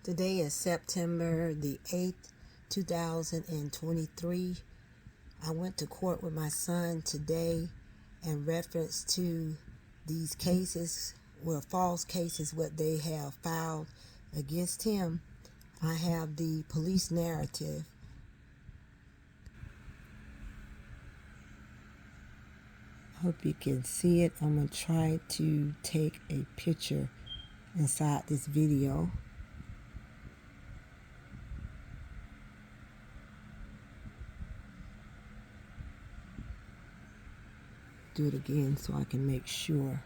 Today is September the 8th, 2023. I went to court with my son today in reference to these cases, false cases, what they have filed against him. I have the police narrative. Hope you can see it. I'm going to try to take a picture inside this video. Do it again so I can make sure.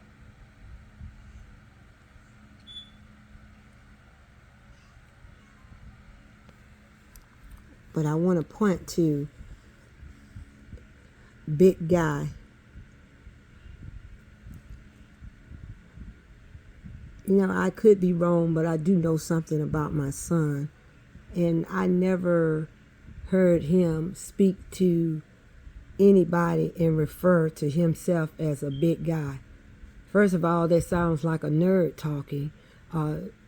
But I want to point to big guy. You know, I could be wrong, but I do know something about my son. And I never heard him speak to anybody and refer to himself as a big guy. First of all, that sounds like a nerd talking.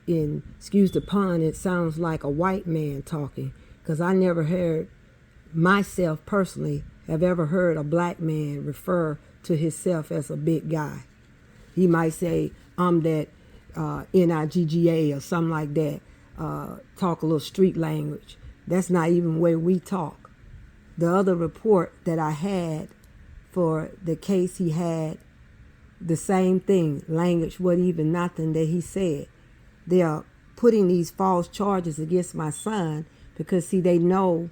Excuse the pun, it sounds like a white man talking. Because I never heard, myself personally, have ever heard a black man refer to himself as a big guy. He might say, I'm that NIGGA or something like that. Talk a little street language. That's not even the way we talk. The other report that I had for the case, he had the same thing. Language wasn't even nothing that he said. They are putting these false charges against my son because, see, they know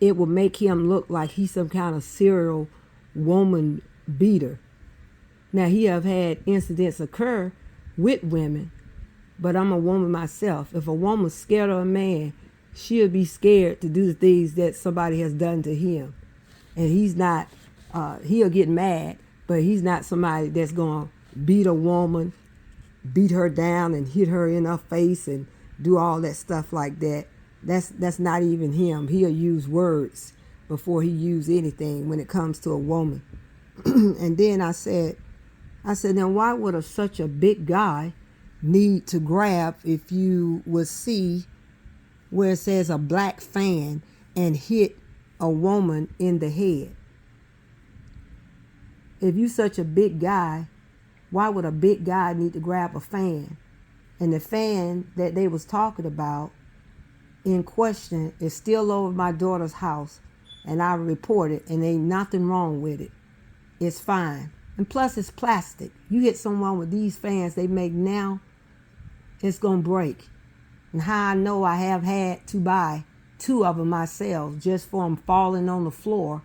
it will make him look like he's some kind of serial woman beater. Now, he have had incidents occur with women, but I'm a woman myself. If a woman's scared of a man, she'll be scared to do the things that somebody has done to him. And he's not, he'll get mad, but he's not somebody that's going to beat a woman, beat her down and hit her in her face and do all that stuff like that. That's not even him. He'll use words before he use anything when it comes to a woman. And then I said, now why would such a big guy need to grab, if you would see where it says a black fan, and hit a woman in the head? If you such a big guy, why would a big guy need to grab a fan? And the fan that they was talking about in question is still over my daughter's house, and I reported, and ain't nothing wrong with it. It's fine. And plus, it's plastic. You hit someone with these fans they make now, it's going to break. And how I know, I have had to buy 2 of them myself just for them falling on the floor.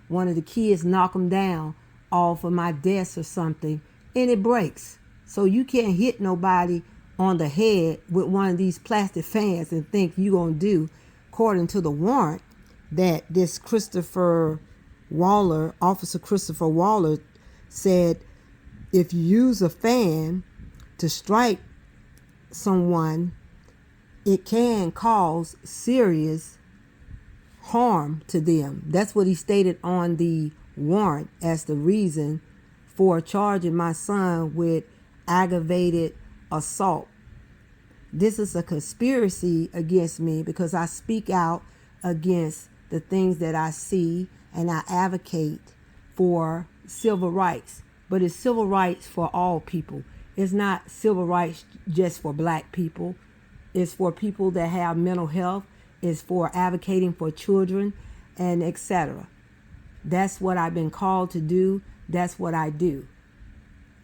One of the kids knock them down off of my desk or something, and it breaks. So you can't hit nobody on the head with one of these plastic fans and think you're going to do, according to the warrant that this Officer Christopher Waller, said, if you use a fan to strike someone, it can cause serious harm to them. That's what he stated on the warrant as the reason for charging my son with aggravated assault. This is a conspiracy against me because I speak out against the things that I see, and I advocate for civil rights. But it's civil rights for all people. It's not civil rights just for black people. It's for people that have mental health. It's for advocating for children, and etc. That's what I've been called to do. That's what I do.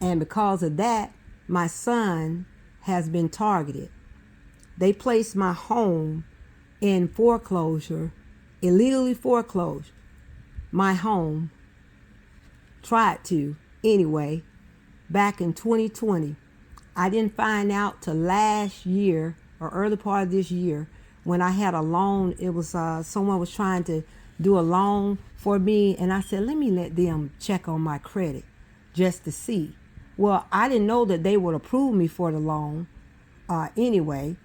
And because of that, my son has been targeted. They placed my home in foreclosure, illegally foreclosed my home. Tried to anyway, back in 2020. I didn't find out till last year or early part of this year when I had a loan. It was someone was trying to do a loan for me, and I said, let me let them check on my credit just to see. Well, I didn't know that they would approve me for the loan anyway.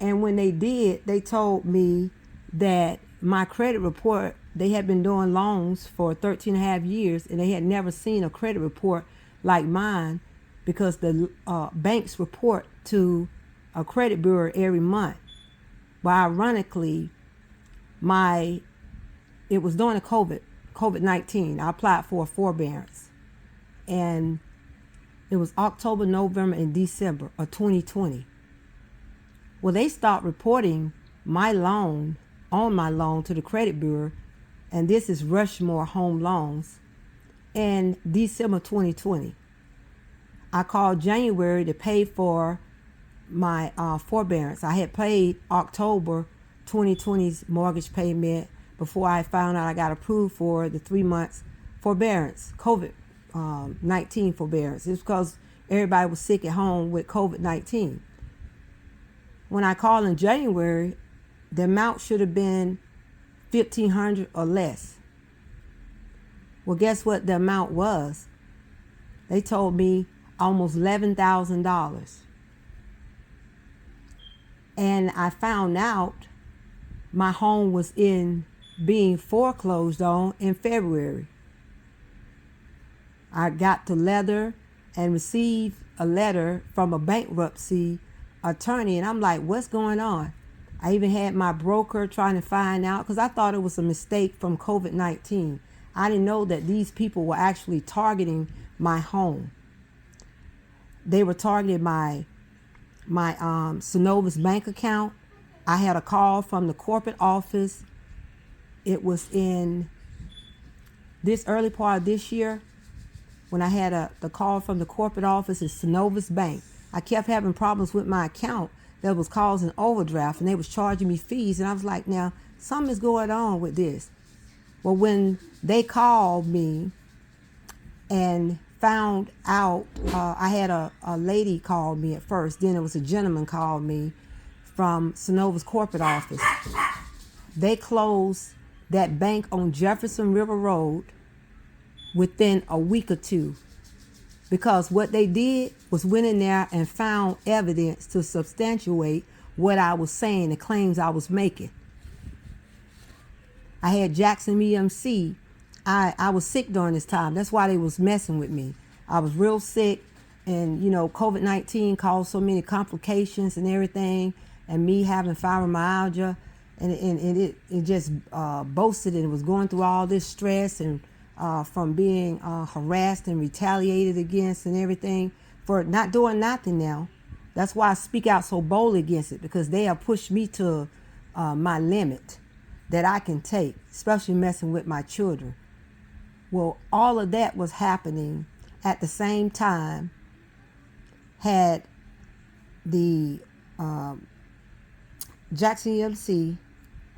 And when they did, they told me that my credit report, they had been doing loans for 13 and a half years, and they had never seen a credit report like mine, because the banks report to a credit bureau every month. But ironically, it was during the COVID-19. I applied for a forbearance. And it was October, November, and December of 2020. Well, they stopped reporting my loan to the credit bureau, and this is Rushmore Home Loans, in December 2020. I called January to pay for my forbearance. I had paid October 2020's mortgage payment before I found out I got approved for the 3 months forbearance, COVID-19 forbearance. It's because everybody was sick at home with COVID-19. When I called in January, the amount should have been $1,500 or less. Well, guess what the amount was? They told me almost $11,000. And I found out my home was being foreclosed on in February. I got the letter and received a letter from a bankruptcy attorney, and I'm like, what's going on? I even had my broker trying to find out, because I thought it was a mistake from COVID-19. I didn't know that these people were actually targeting my home. They were targeting my Synovus bank account. I had a call from the corporate office. It was in this early part of this year when I had the call from the corporate office at Synovus Bank. I kept having problems with my account that was causing overdraft, and they was charging me fees. And I was like, now, something is going on with this. Well, when they called me and found out, I had a lady call me at first. Then it was a gentleman called me from Synovus corporate office. They closed that bank on Jefferson River Road within a week or two, because what they did was went in there and found evidence to substantiate what I was saying, the claims I was making. I had Jackson EMC. I was sick during this time. That's why they was messing with me. I was real sick, and COVID-19 caused so many complications and everything, and me having fibromyalgia, and it just boasted, and it was going through all this stress and from being harassed and retaliated against and everything for not doing nothing now. That's why I speak out so boldly against it, because they have pushed me to my limit that I can take, especially messing with my children. Well, all of that was happening at the same time. Had the Jackson EMC,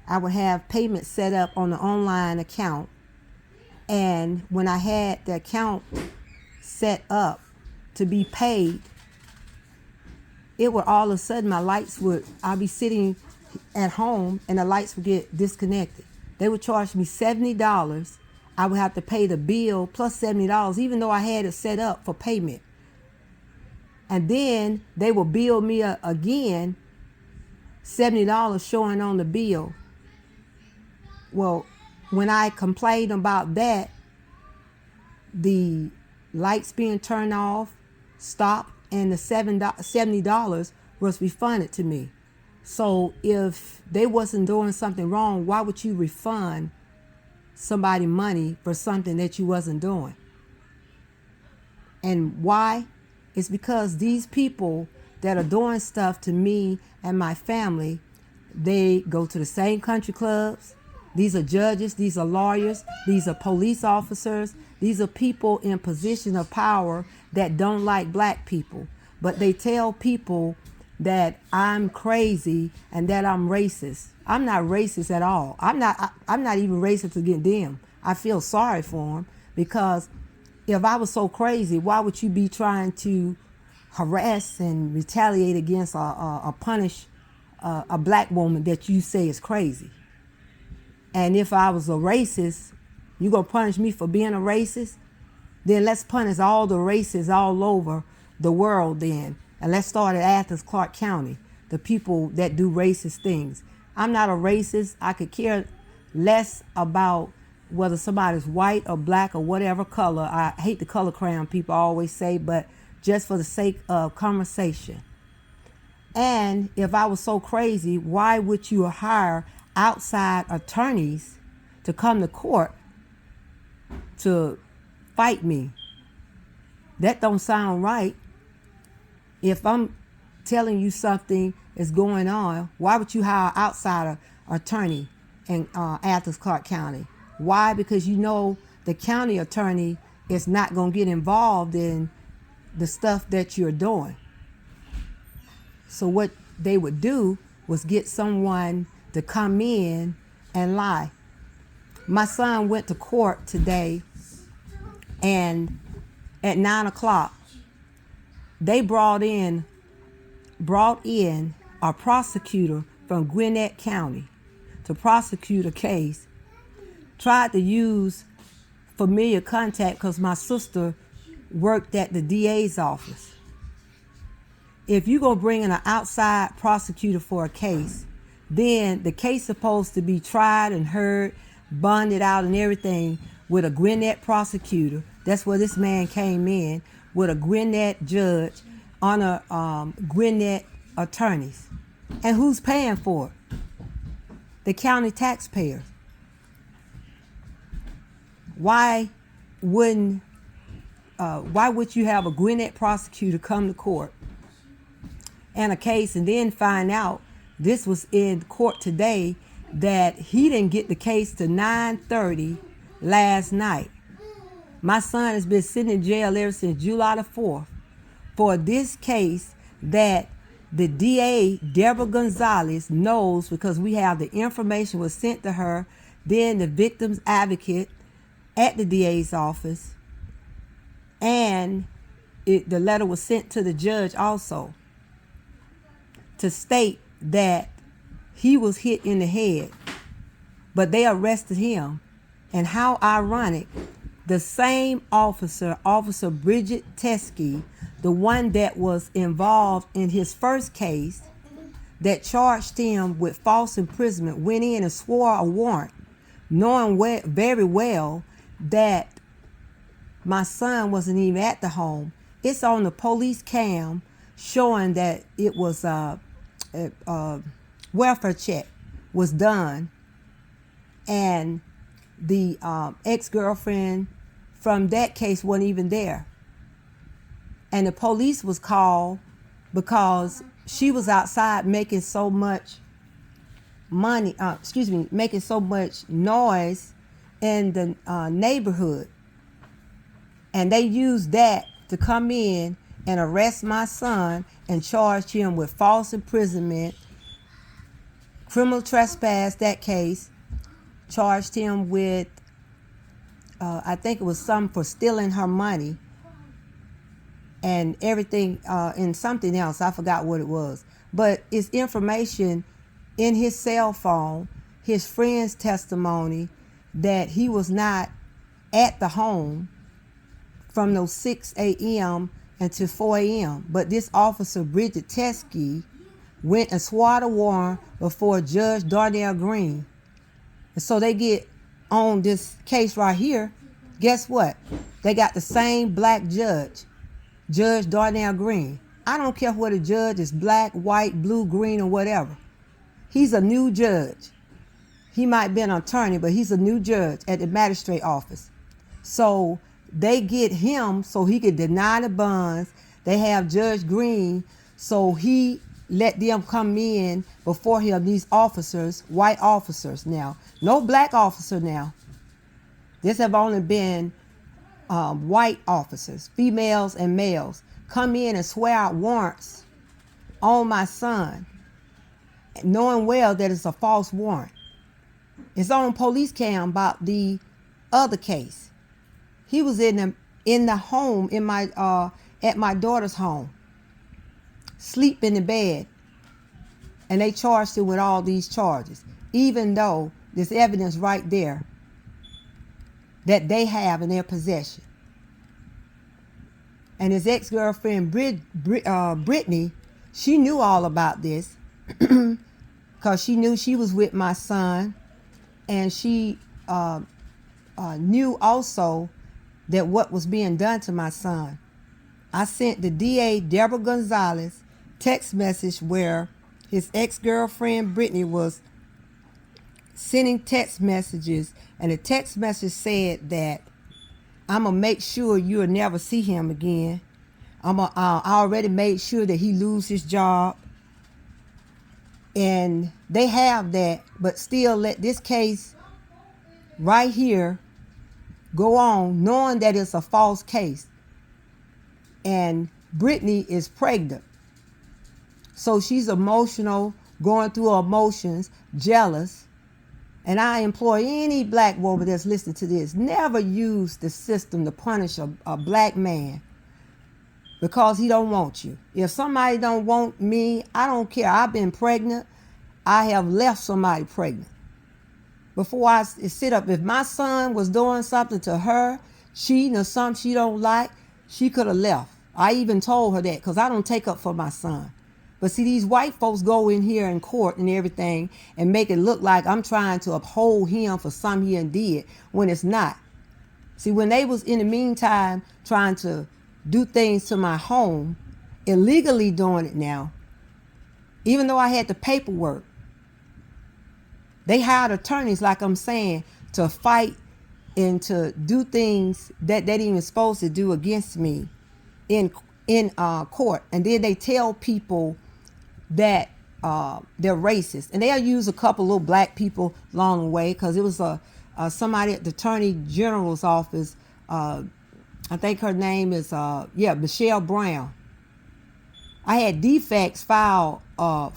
I would have payments set up on the online account. And when I had the account set up to be paid, it would all of a sudden I'll be sitting at home and the lights would get disconnected. They would charge me $70. I would have to pay the bill plus $70, even though I had it set up for payment. And then they will bill me again, $70 showing on the bill. Well, when I complained about that, the lights being turned off stopped, and the $70 was refunded to me. So if they wasn't doing something wrong, why would you refund somebody money for something that you wasn't doing? And why? It's because these people that are doing stuff to me and my family, they go to the same country clubs. These are judges, these are lawyers, these are police officers, these are people in position of power that don't like black people. But they tell people that I'm crazy and that I'm racist. I'm not racist at all. I'm not even racist against them. I feel sorry for them, because if I was so crazy, why would you be trying to harass and retaliate against a black woman that you say is crazy? And if I was a racist, you gonna punish me for being a racist? Then let's punish all the racists all over the world then. And let's start at Athens, Clark County, the people that do racist things. I'm not a racist. I could care less about whether somebody's white or black or whatever color. I hate the color crown people always say, but just for the sake of conversation. And if I was so crazy, why would you hire outside attorneys to come to court to fight me? That don't sound right. If I'm telling you something is going on, why would you hire outside attorney in Athens, Clarke County? Why? Because you know the county attorney is not going to get involved in the stuff that you're doing. So what they would do was get someone to come in and lie. My son went to court today, and at 9 o'clock, they brought in a prosecutor from Gwinnett County to prosecute a case. Tried to use familiar contact because my sister worked at the DA's office. If you're going to bring in an outside prosecutor for a case, then the case is supposed to be tried and heard, bonded out and everything with a Gwinnett prosecutor. That's where this man came in, with a Gwinnett judge on a Gwinnett attorneys. And who's paying for it? The county taxpayers. Why would you have a Gwinnett prosecutor come to court and a case and then find out this was in court today that he didn't get the case to 9:30 last night? My son has been sitting in jail ever since July the 4th for this case that the DA, Deborah Gonzalez, knows because we have the information was sent to her, then the victim's advocate at the DA's office, and the letter was sent to the judge also to state that he was hit in the head, but they arrested him. And how ironic, the same officer, Officer Bridget Teskey, the one that was involved in his first case that charged him with false imprisonment, went in and swore a warrant, knowing very well that my son wasn't even at the home. It's on the police cam showing that it was a welfare check was done, and the ex-girlfriend from that case wasn't even there. And the police was called because she was outside making so much making so much noise in the neighborhood. And they used that to come in and arrest my son and charge him with false imprisonment, criminal trespass, that case, charged him with, I think it was something for stealing her money and everything, and something else. I forgot what it was. But it's information in his cell phone, his friend's testimony that he was not at the home from those 6 a.m. until 4 a.m. But this officer, Bridget Teskey, went and swore a warrant before Judge Darnell Green. And so they get on this case right here. Guess what? They got the same black judge, Judge Darnell Green. I don't care whether the judge is black, white, blue, green, or whatever. He's a new judge. He might be an attorney, but he's a new judge at the magistrate office. So they get him so he could deny the bonds. They have Judge Green, so he let them come in before him, these officers, white officers now. No black officer now. This have only been white officers, females and males, come in and swear out warrants on my son, knowing well that it's a false warrant. It's on police cam about the other case. He was in the home, in my at my daughter's home, sleep in the bed, and they charged him with all these charges, even though there's evidence right there that they have in their possession. And his ex-girlfriend, Brittany, she knew all about this because she knew she was with my son, and she knew also that what was being done to my son. I sent the DA, Deborah Gonzalez, text message where his ex-girlfriend Brittany was sending text messages, and the text message said that I'm gonna make sure you'll never see him again. I already made sure that he lose his job. And they have that, but still let this case right here go on, knowing that it's a false case. And Brittany is pregnant. So she's emotional, going through her emotions, jealous. And I implore any black woman that's listening to this, never use the system to punish a black man because he don't want you. If somebody don't want me, I don't care. I've been pregnant. I have left somebody pregnant. Before I sit up, if my son was doing something to her, cheating or something she don't like, she could have left. I even told her that because I don't take up for my son. But see, these white folks go in here in court and everything and make it look like I'm trying to uphold him for something he did when it's not. See, when they was in the meantime trying to do things to my home, illegally doing it now, even though I had the paperwork, they hired attorneys, like I'm saying, to fight and to do things that they didn't even supposed to do against me in court. And then they tell people that they're racist, and they'll use a couple little black people along the way, because it was somebody at the Attorney General's office. I think her name is Michelle Brown. I had defects file a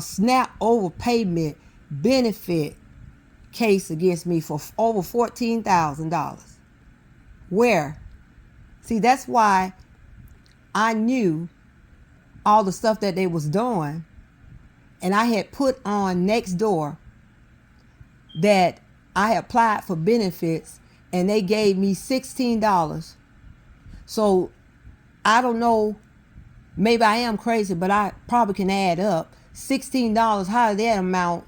SNAP overpayment benefit case against me for over $14,000. Where, see, that's why I knew all the stuff that they was doing, and I had put on Nextdoor that I applied for benefits, and they gave me $16. So I don't know, maybe I am crazy, but I probably can add up $16. How did that amount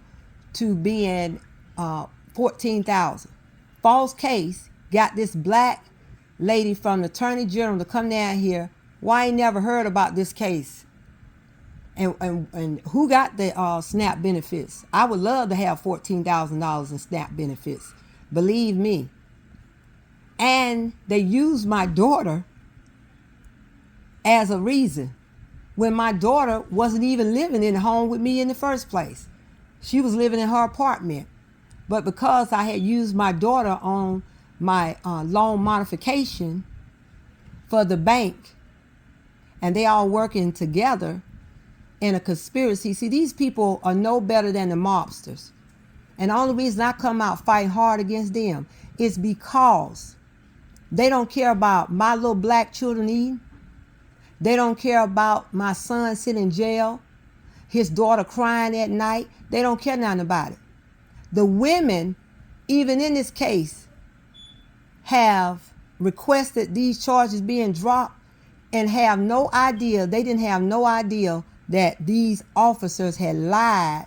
to being $14,000? False case. Got this black lady from the Attorney General to come down here. Why I ain't never heard about this case? And who got the SNAP benefits? I would love to have $14,000 in SNAP benefits. Believe me. And they used my daughter as a reason, when my daughter wasn't even living in the home with me in the first place. She was living in her apartment. But because I had used my daughter on my loan modification for the bank, and they all working together in a conspiracy. See, these people are no better than the mobsters. And the only reason I come out fighting hard against them is because they don't care about my little black children eating. They don't care about my son sitting in jail, his daughter crying at night. They don't care nothing about it. The women, even in this case, have requested these charges being dropped and have no idea, they didn't have no idea that these officers had lied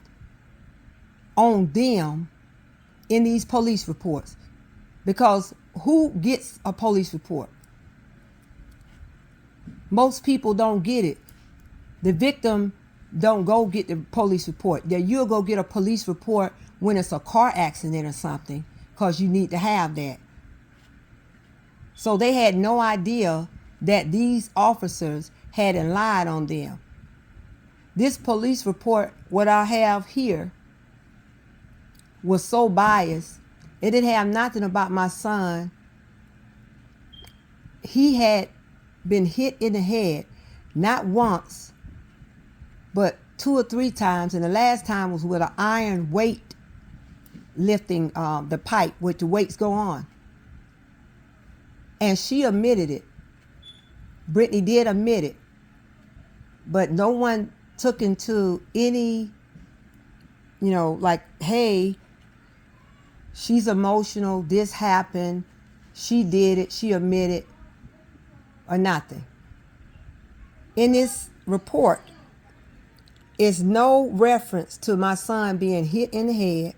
on them in these police reports. Because who gets a police report? Most people don't get it. The victim don't go get the police report. That you'll go get a police report when it's a car accident or something, because you need to have that. So they had no idea that these officers hadn't lied on them. This police report, what I have here, was so biased. It didn't have nothing about my son. He had been hit in the head, not once, but 2 or 3 times. And the last time was with an iron weight lifting the pipe with the weights go on. And she admitted it. Brittany did admit it. But no one took into any, like, hey, she's emotional, this happened, she did it, she admitted, or nothing. In this report is no reference to my son being hit in the head.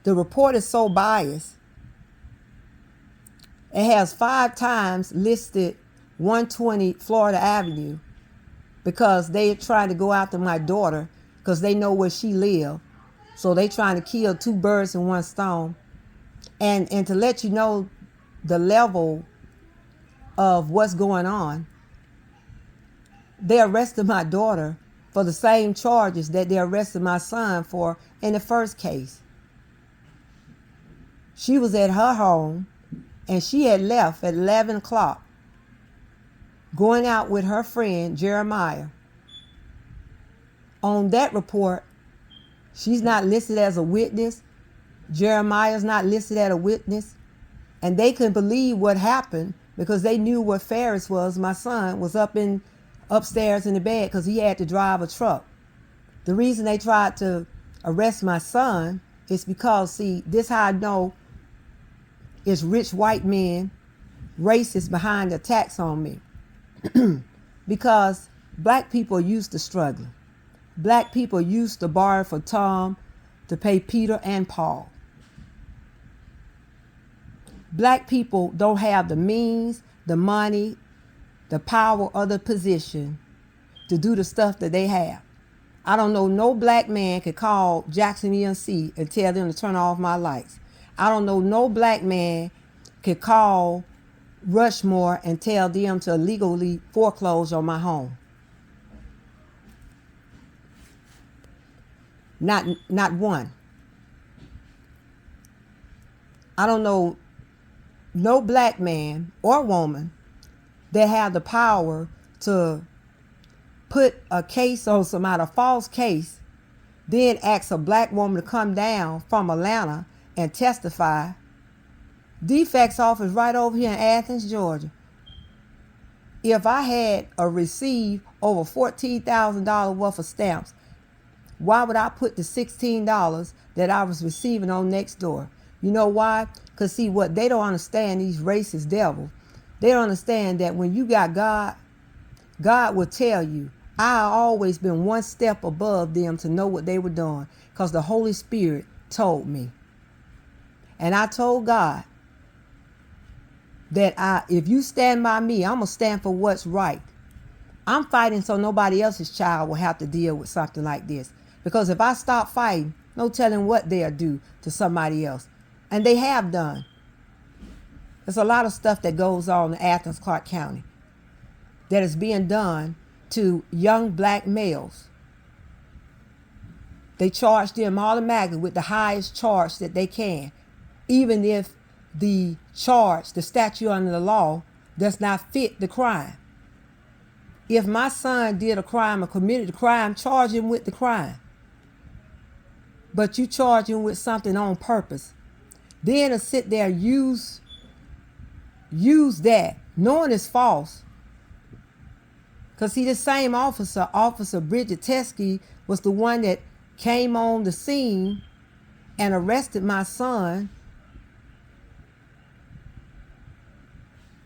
The report is so biased. It has 5 times listed 120 Florida Avenue. because they trying to go after my daughter because they know where she live. So they trying to kill two birds in one stone. And to let you know the level of what's going on, they arrested my daughter for the same charges that they arrested my son for in the first case. She was at her home and she had left at 11 o'clock going out with her friend Jeremiah. On that report, she's not listed as a witness. Jeremiah's not listed as a witness. And they couldn't believe what happened because they knew what Ferris was. My son was upstairs in the bed because he had to drive a truck. The reason they tried to arrest my son is because, see, this how I know it's rich white men, racists behind the attacks on me. Because black people are used to struggling. Black people used to borrow for Tom to pay Peter and Paul. Black people don't have the means, the money, the power, or the position to do the stuff that they have. I don't know no black man could call Jackson EMC and tell them to turn off my lights. I don't know no black man could call Rushmore and tell them to illegally foreclose on my home. Not one. I don't know no black man or woman that have the power to put a case on somebody, a false case, then ask a black woman to come down from Atlanta and testify. Defects office right over here in Athens, Georgia. If I had received over $14,000 worth of stamps, why would I put the $16 that I was receiving on Nextdoor? You know why? Because see, what they don't understand, these racist devils, they don't understand that when you got God, God will tell you. I've always been one step above them to know what they were doing because the Holy Spirit told me. And I told God that if you stand by me, I'm going to stand for what's right. I'm fighting so nobody else's child will have to deal with something like this. Because if I stop fighting, no telling what they'll do to somebody else. And they have done. There's a lot of stuff that goes on in Athens, Clarke County that is being done to young black males. They charge them automatically with the highest charge that they can, even if the charge, the statute under the law, does not fit the crime. If my son did a crime or committed a crime, charge him with the crime. But you charge him with something on purpose. Then to sit there use that, knowing it's false. Because see, the same Officer Bridget Teskey, was the one that came on the scene and arrested my son.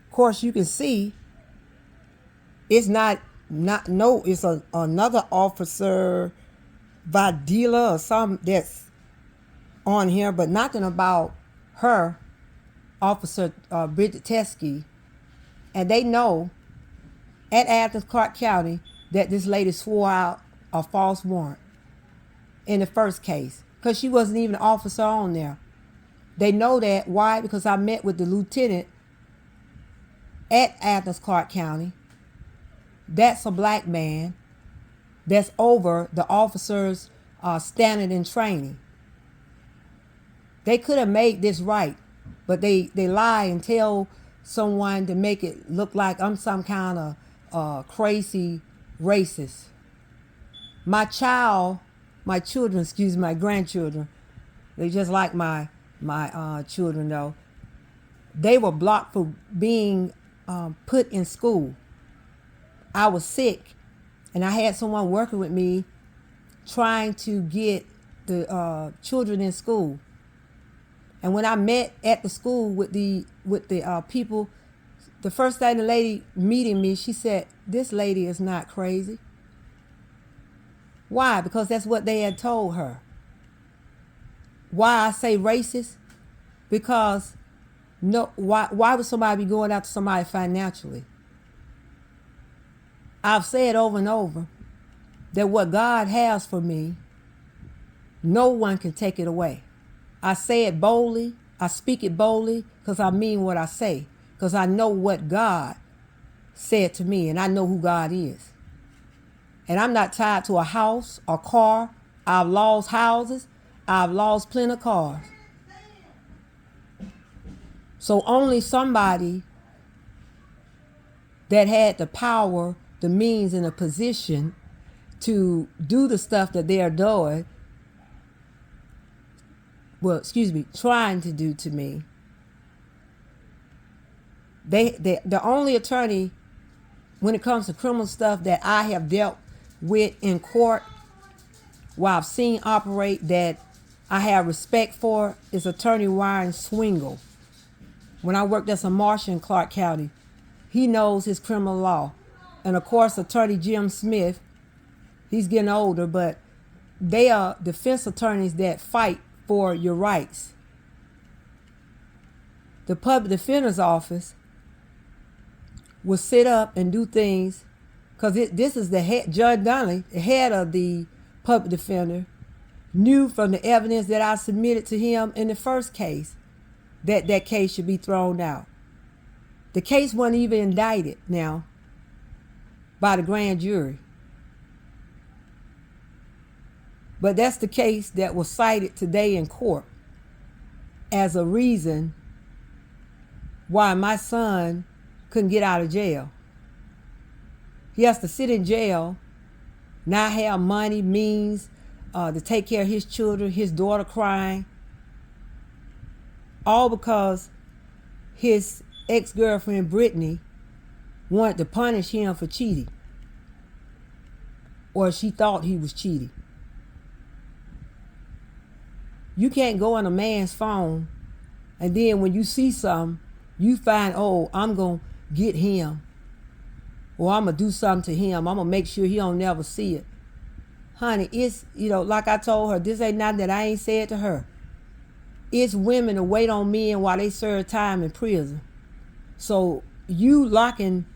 Of course, you can see it's it's another Officer Vadila or something that's on here, but nothing about her, Officer Bridget Teskey. And they know at Athens, Clarke County, that this lady swore out a false warrant in the first case because she wasn't even an officer on there. They know that. Why? Because I met with the lieutenant at Athens, Clarke County. That's a black man that's over the officers standing in training. They could have made this right, but they lie and tell someone to make it look like I'm some kind of crazy racist. My grandchildren, they just like my children though. They were blocked for being put in school. I was sick, and I had someone working with me trying to get the children in school. And when I met at the school with the people, the first thing the lady meeting me, she said, "This lady is not crazy." Why? Because that's what they had told her. Why I say racist? Because why would somebody be going after somebody financially? I've said over and over that what God has for me, no one can take it away. I say it boldly. I speak it boldly because I mean what I say. Because I know what God said to me and I know who God is. And I'm not tied to a house or car. I've lost houses. I've lost plenty of cars. So only somebody that had the power, the means, and the position to do the stuff that they're doing, trying to do to me. The only attorney when it comes to criminal stuff that I have dealt with in court, while I've seen operate, that I have respect for, is Attorney Ryan Swingle. When I worked as a marshal in Clark County, he knows his criminal law. And of course, Attorney Jim Smith, he's getting older, but they are defense attorneys that fight for your rights. The public defender's office will sit up and do things, because this is the head, Judge Donnelly, the head of the public defender, knew from the evidence that I submitted to him in the first case that that case should be thrown out. The case wasn't even indicted now by the grand jury. But that's the case that was cited today in court as a reason why my son couldn't get out of jail. He has to sit in jail, not have money, means to take care of his children, his daughter crying, all because his ex-girlfriend Brittany wanted to punish him for cheating, or she thought he was cheating. You can't go on a man's phone and then when you see something, you find, oh, I'm going to get him, or I'm going to do something to him. I'm going to make sure he don't never see it. Honey, it's, like I told her, this ain't nothing that I ain't said to her. It's women to wait on men while they serve time in prison. So you locking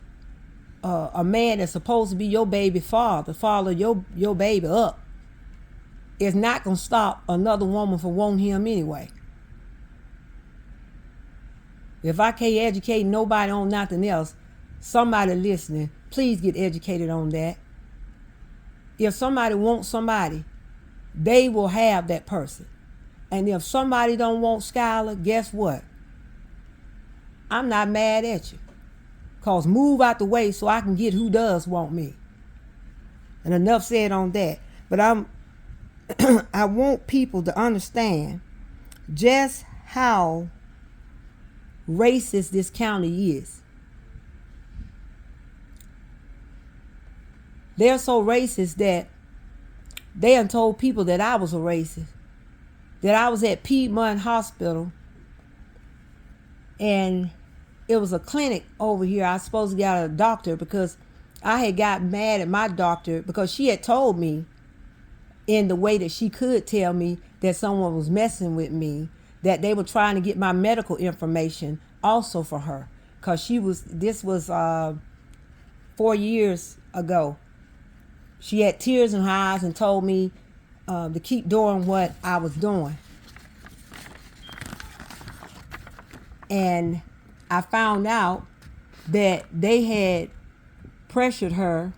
a man that's supposed to be your baby father your baby up, is not going to stop another woman from wanting him anyway. If I can't educate nobody on nothing else, somebody listening, please get educated on that. If somebody wants somebody, they will have that person. And if somebody don't want Skylar, guess what? I'm not mad at you. Because move out the way so I can get who does want me. And enough said on that. But I want people to understand just how racist this county is. They're so racist that they done told people that I was a racist. That I was at Piedmont Hospital and it was a clinic over here. I was supposed to get a doctor because I had got mad at my doctor because she had told me in the way that she could tell me that someone was messing with me, that they were trying to get my medical information also for her. Because this was 4 years ago. She had tears in her eyes and told me to keep doing what I was doing. And I found out that they had pressured her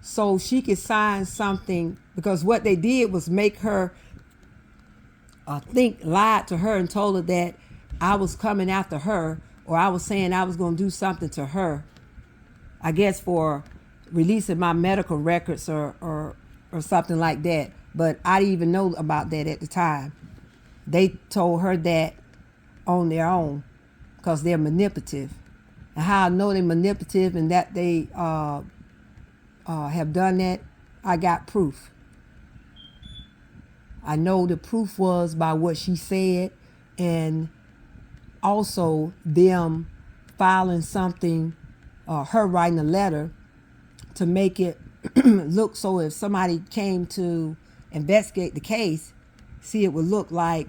so she could sign something, because what they did was make her lied to her and told her that I was coming after her, or I was saying I was going to do something to her, I guess for releasing my medical records or something like that. But I didn't even know about that at the time. They told her that on their own because they're manipulative. And how I know they're manipulative and that they have done that, I got proof. I know the proof was by what she said, and also them filing something, her writing a letter to make it look so if somebody came to investigate the case, see, it would look like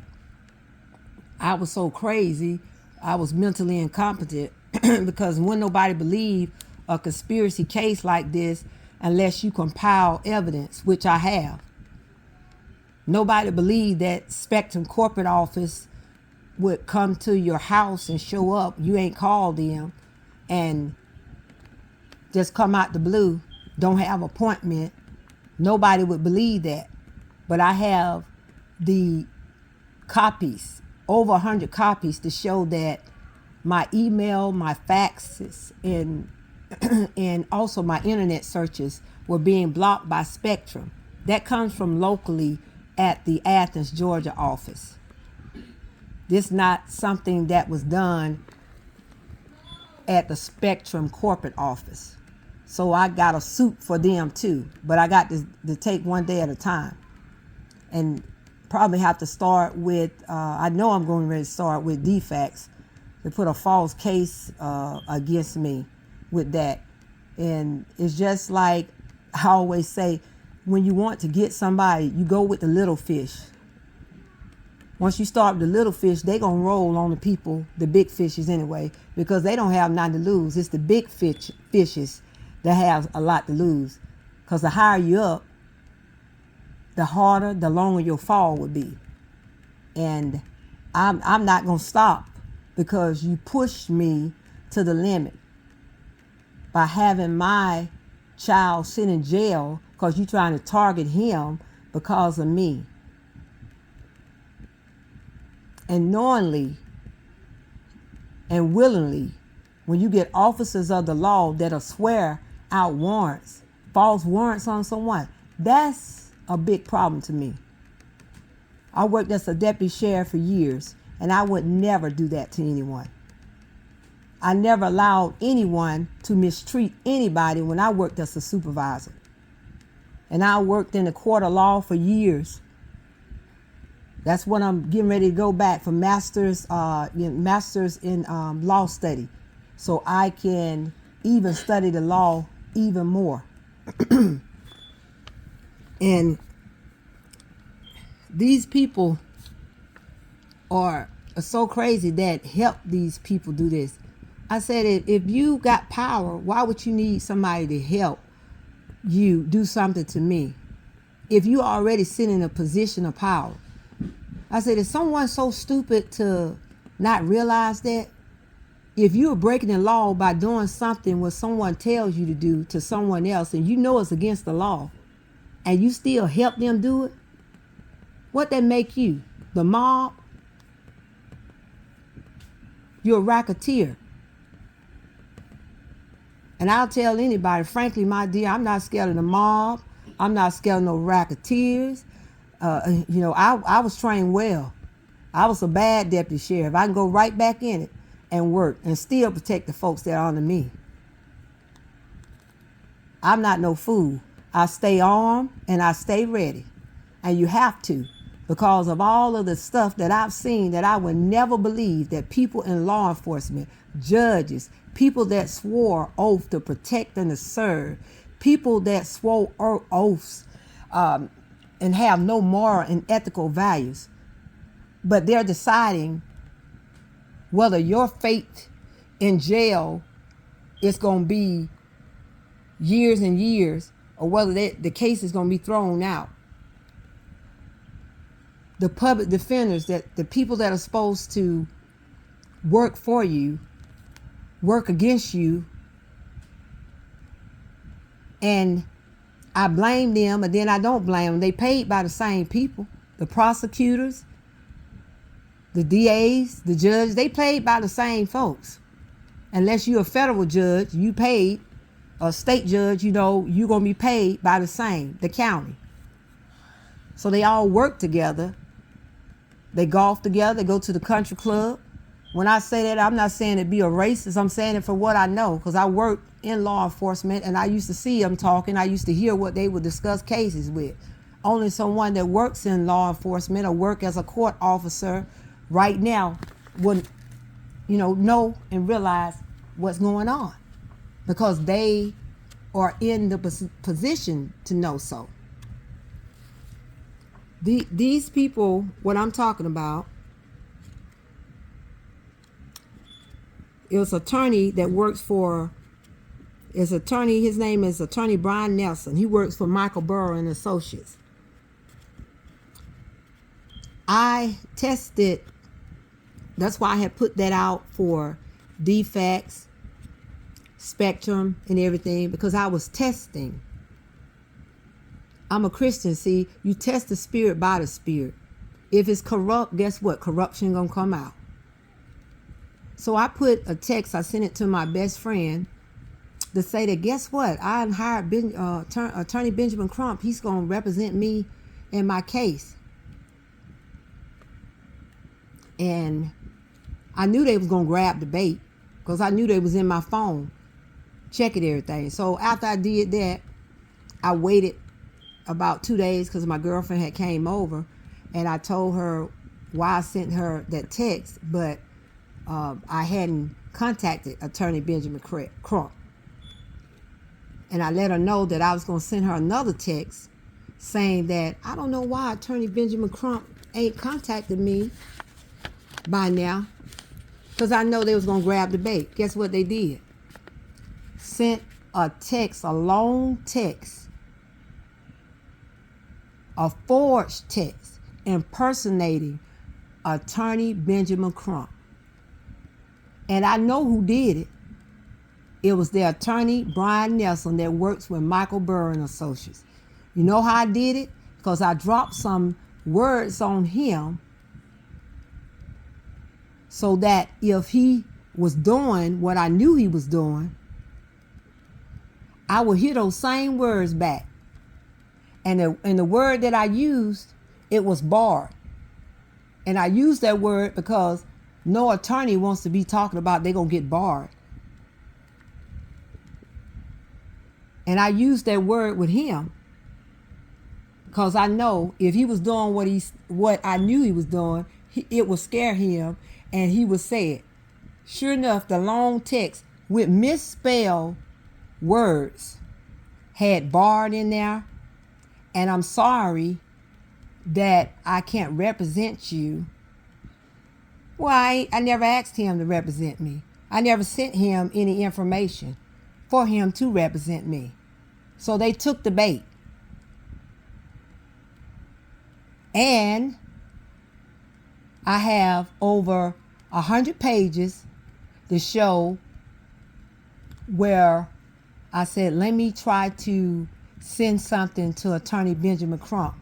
I was so crazy, I was mentally incompetent because when nobody believed a conspiracy case like this unless you compile evidence, which I have. Nobody believed that Spectrum corporate office would come to your house and show up. You ain't called them and just come out the blue, don't have appointment. Nobody would believe that. But I have the copies, over 100 copies, to show that my email, my faxes, and also my internet searches were being blocked by Spectrum. That comes from locally at the Athens, Georgia office. This is not something that was done at the Spectrum corporate office. So I got a suit for them too, but I got to take one day at a time, and probably have to start with, I know I'm going to start with DFACS to put a false case against me with that. And it's just like I always say, when you want to get somebody, you go with the little fish. Once you start with the little fish, they going to roll on the people, the big fishes anyway, because they don't have nothing to lose. It's the big fishes that have a lot to lose. Because the higher you up, the harder, the longer your fall would be. And I'm not going to stop because you pushed me to the limit by having my child sit in jail because you're trying to target him because of me. And knowingly and willingly, when you get officers of the law that'll swear out warrants, false warrants on someone, that's a big problem to me. I worked as a deputy sheriff for years, and I would never do that to anyone. I never allowed anyone to mistreat anybody when I worked as a supervisor. And I worked in the court of law for years. That's when I'm getting ready to go back for master's in law study, so I can even study the law even more. And these people are so crazy that help these people do this. I said, if you got power, why would you need somebody to help you do something to me? If you already sit in a position of power. I said, is someone so stupid to not realize that? If you're breaking the law by doing something what someone tells you to do to someone else and you know it's against the law and you still help them do it, what that make you? The mob? You're a racketeer. And I'll tell anybody, frankly, my dear, I'm not scared of the mob. I'm not scared of no racketeers. I was trained well. I was a bad deputy sheriff. I can go right back in it and work and still protect the folks that are under me. I'm not no fool. I stay armed and I stay ready. And you have to, because of all of the stuff that I've seen that I would never believe that people in law enforcement, judges, people that swore oath to protect and to serve, people that swore oaths and have no moral and ethical values, but they're deciding whether your fate in jail is going to be years and years or whether the case is going to be thrown out. The public defenders, that the people that are supposed to work for you, work against you, and I blame them, and then I don't blame them. They paid by the same people. The prosecutors, the DAs, the judges, they paid by the same folks. Unless you're a federal judge, you paid. A state judge, you're going to be paid by the same, the county. So they all work together. They golf together. They go to the country club. When I say that, I'm not saying it be a racist. I'm saying it for what I know, because I worked in law enforcement and I used to see them talking. I used to hear what they would discuss cases with. Only someone that works in law enforcement or work as a court officer right now would, know and realize what's going on, because they are in the position to know so. These people, what I'm talking about, it was an attorney that works for is attorney. His name is Attorney Brian Nelson. He works for Michael Burrow and Associates. I tested. That's why I had put that out for DFACS, Spectrum, and everything, because I was testing. I'm a Christian. See, you test the spirit by the spirit. If it's corrupt, guess what? Corruption gonna come out. So I put a text. I sent it to my best friend to say that, guess what? I hired Attorney Benjamin Crump. He's gonna represent me in my case. And I knew they was gonna grab the bait because I knew they was in my phone checking everything. So after I did that, I waited about 2 days because my girlfriend had came over, and I told her why I sent her that text, but I hadn't contacted Attorney Benjamin Crump. And I let her know that I was going to send her another text saying that I don't know why Attorney Benjamin Crump ain't contacted me by now, because I know they was going to grab the bait. Guess what they did? Sent a text, a long text, a forged text impersonating Attorney Benjamin Crump. And I know who did it. It was the attorney, Brian Nelson, that works with Michael Burrow and Associates. You know how I did it? Because I dropped some words on him so that if he was doing what I knew he was doing, I would hear those same words back. And the word that I used, it was barred. And I used that word because no attorney wants to be talking about they're going to get barred. And I used that word with him because I know if he was doing what I knew he was doing, it would scare him and he would say it. Sure enough, the long text with misspelled words had barred in there. And I'm sorry that I can't represent you. Well, I never asked him to represent me. I never sent him any information for him to represent me. So they took the bait. And I have over 100 pages to show where I said, let me try to send something to Attorney Benjamin Crump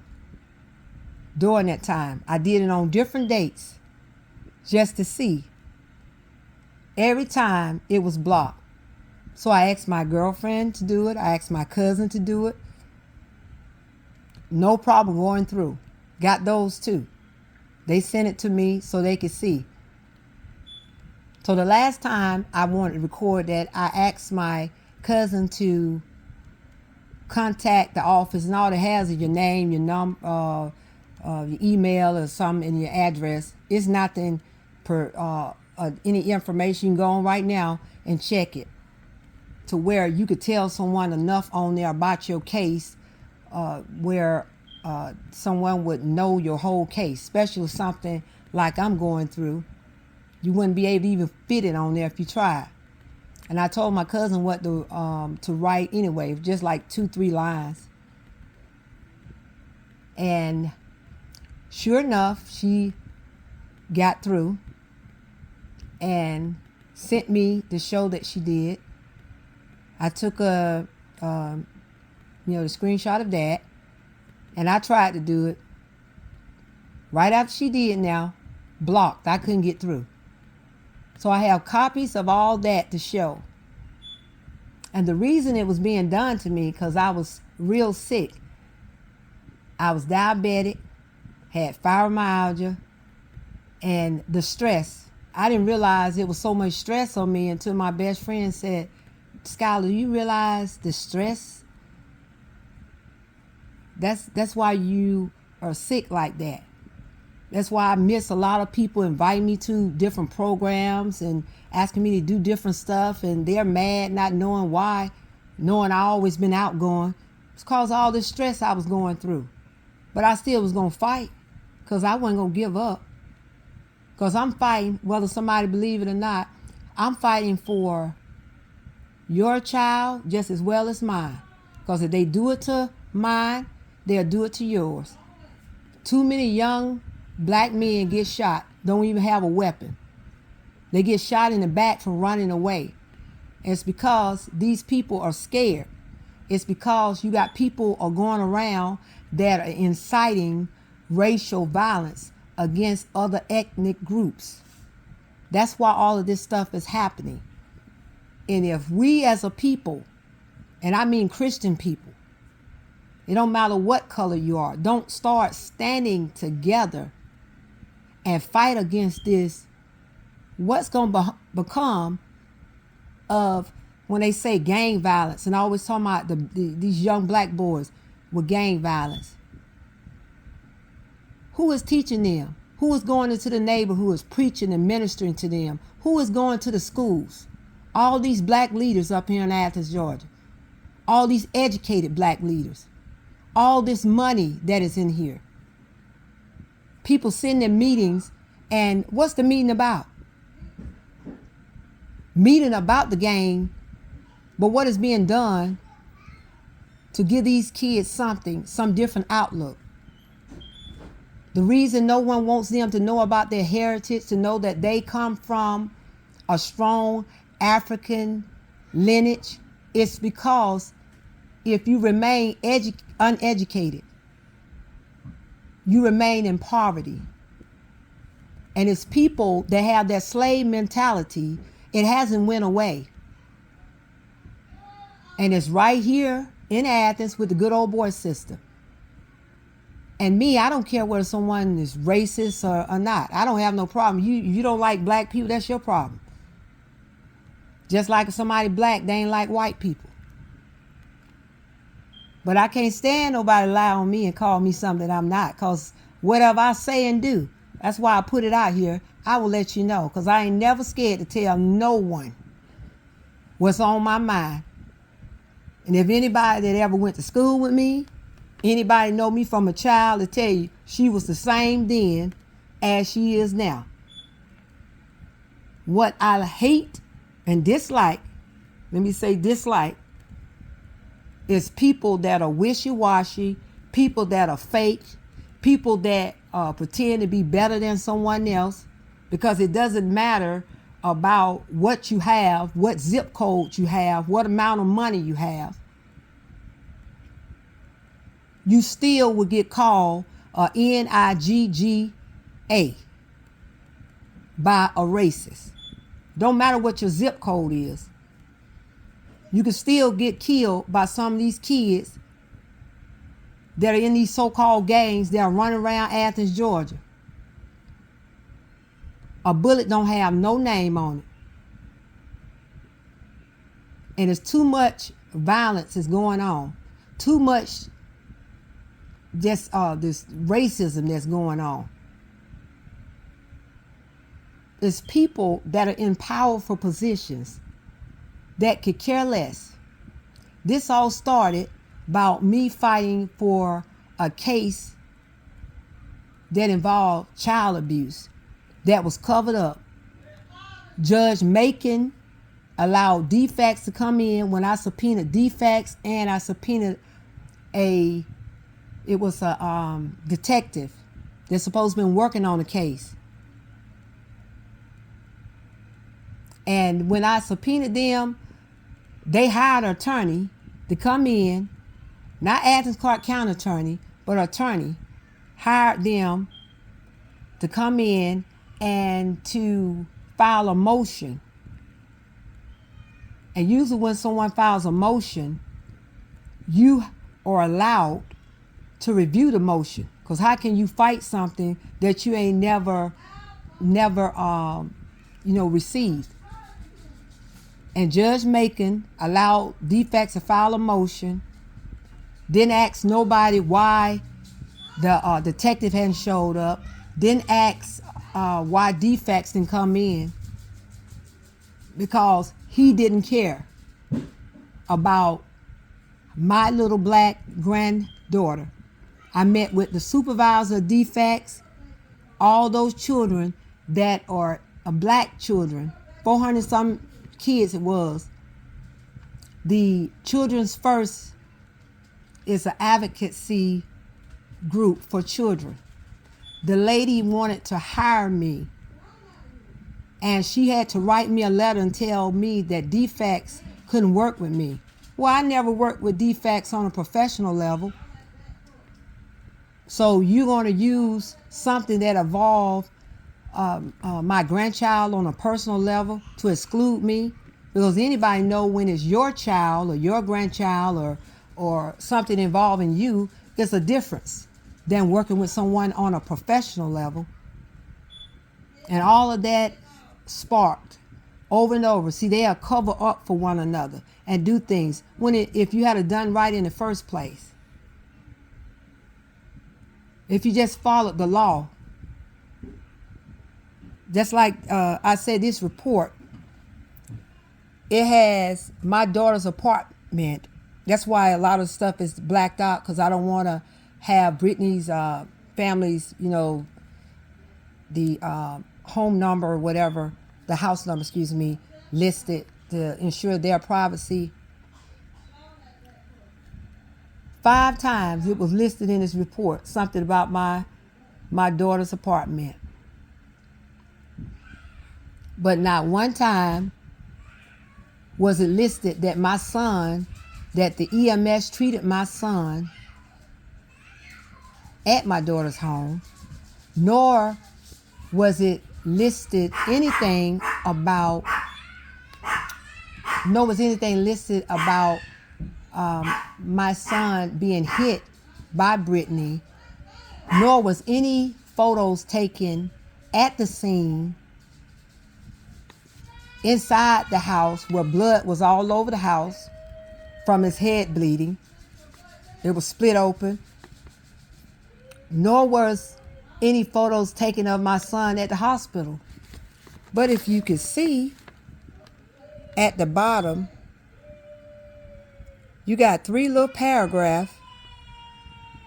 during that time. I did it on different dates just to see. Every time it was blocked. So I asked my girlfriend to do it. I asked my cousin to do it. No problem going through. Got those too. They sent it to me so they could see. So the last time I wanted to record that, I asked my cousin to contact the office, and all it has is your name, your number, your email or something, and your address. It's nothing any information. You can go on right now and check it to where you could tell someone enough on there about your case where someone would know your whole case, especially something like I'm going through. You wouldn't be able to even fit it on there if you tried. And I told my cousin what to write anyway, just like 2-3 lines. And sure enough, she got through and sent me the show that she did. I took the screenshot of that, and I tried to do it. Right after she did, now blocked. I couldn't get through. So I have copies of all that to show. And the reason it was being done to me, because I was real sick. I was diabetic, had fibromyalgia, and the stress. I didn't realize it was so much stress on me until my best friend said, Skylar, do you realize the stress? That's why you are sick like that. That's why I miss a lot of people inviting me to different programs and asking me to do different stuff, and they're mad not knowing why, knowing I always been outgoing. It's because of all this stress I was going through. But I still was going to fight because I wasn't going to give up. Because I'm fighting, whether somebody believe it or not, I'm fighting for your child just as well as mine. Because if they do it to mine, they'll do it to yours. Too many young black men get shot, don't even have a weapon. They get shot in the back for running away. And it's because these people are scared. It's because you got people are going around that are inciting racial violence against other ethnic groups. That's why all of this stuff is happening. And if we as a people, and I mean Christian people, it don't matter what color you are, don't start standing together and fight against this, what's going to become of when they say gang violence, and I always talk about these young black boys with gang violence. Who is teaching them? Who is going into the neighborhood, who is preaching and ministering to them? Who is going to the schools? All these black leaders up here in Athens, Georgia. All these educated black leaders. All this money that is in here. People sitting in meetings, and what's the meeting about? Meeting about the gang, but what is being done to give these kids something, some different outlook. The reason no one wants them to know about their heritage, to know that they come from a strong African lineage, is because if you remain uneducated, you remain in poverty. And it's people that have that slave mentality, it hasn't went away. And it's right here in Athens with the good old boy system. And me, I don't care whether someone is racist or not. I don't have no problem. You don't like black people, that's your problem. Just like if somebody black, they ain't like white people. But I can't stand nobody lie on me and call me something that I'm not. Because whatever I say and do, that's why I put it out here. I will let you know. Because I ain't never scared to tell no one what's on my mind. And if anybody that ever went to school with me, anybody know me from a child, to tell you she was the same then as she is now. What I hate and dislike, let me say dislike, is people that are wishy-washy, people that are fake, people that pretend to be better than someone else, because it doesn't matter about what you have, what zip code you have, what amount of money you have. You still would get called NIGGA by a racist. Don't matter what your zip code is. You can still get killed by some of these kids that are in these so-called gangs that are running around Athens, Georgia. A bullet don't have no name on it. And there's too much violence is going on. Too much just this racism that's going on. It's people that are in powerful positions that could care less. This all started about me fighting for a case that involved child abuse that was covered up. Judge Macon allowed DFACS to come in when I subpoenaed DFACS, and I subpoenaed a detective that's supposed to be working on the case. And when I subpoenaed them, they hired an attorney to come in, not Athens Clarke County attorney, but an attorney hired them to come in and to file a motion. And usually when someone files a motion, you are allowed to review the motion. Because how can you fight something that you ain't never received? And Judge Macon allowed DFACS to file a motion, didn't ask nobody why the detective hadn't showed up, didn't ask why DFACS didn't come in, because he didn't care about my little black granddaughter. I met with the supervisor of DFACS, all those children that are black children, 400 some kids it was, The Children's First is an advocacy group for children. The lady wanted to hire me, and she had to write me a letter and tell me that DFCS couldn't work with me. Well, I never worked with DFCS on a professional level. So you're going to use something that involved my grandchild on a personal level to exclude me? Because anybody know when it's your child or your grandchild or something involving you, it's a difference than working with someone on a professional level. And all of that sparked over and over. See, they'll cover up for one another and do things if you had it done right in the first place. If you just followed the law. Just like I said, this report, it has my daughter's apartment. That's why a lot of stuff is blacked out, because I don't want to have Brittany's family's, the home number or whatever, the house number, listed to ensure their privacy. 5 times it was listed in this report, something about my daughter's apartment. But not one time was it listed that that the EMS treated my son at my daughter's home, nor was it listed anything about my son being hit by Brittany, nor was any photos taken at the scene inside the house where blood was all over the house from his head bleeding. It was split open. Nor was any photos taken of my son at the hospital. But if you could see at the bottom, you got 3 little paragraphs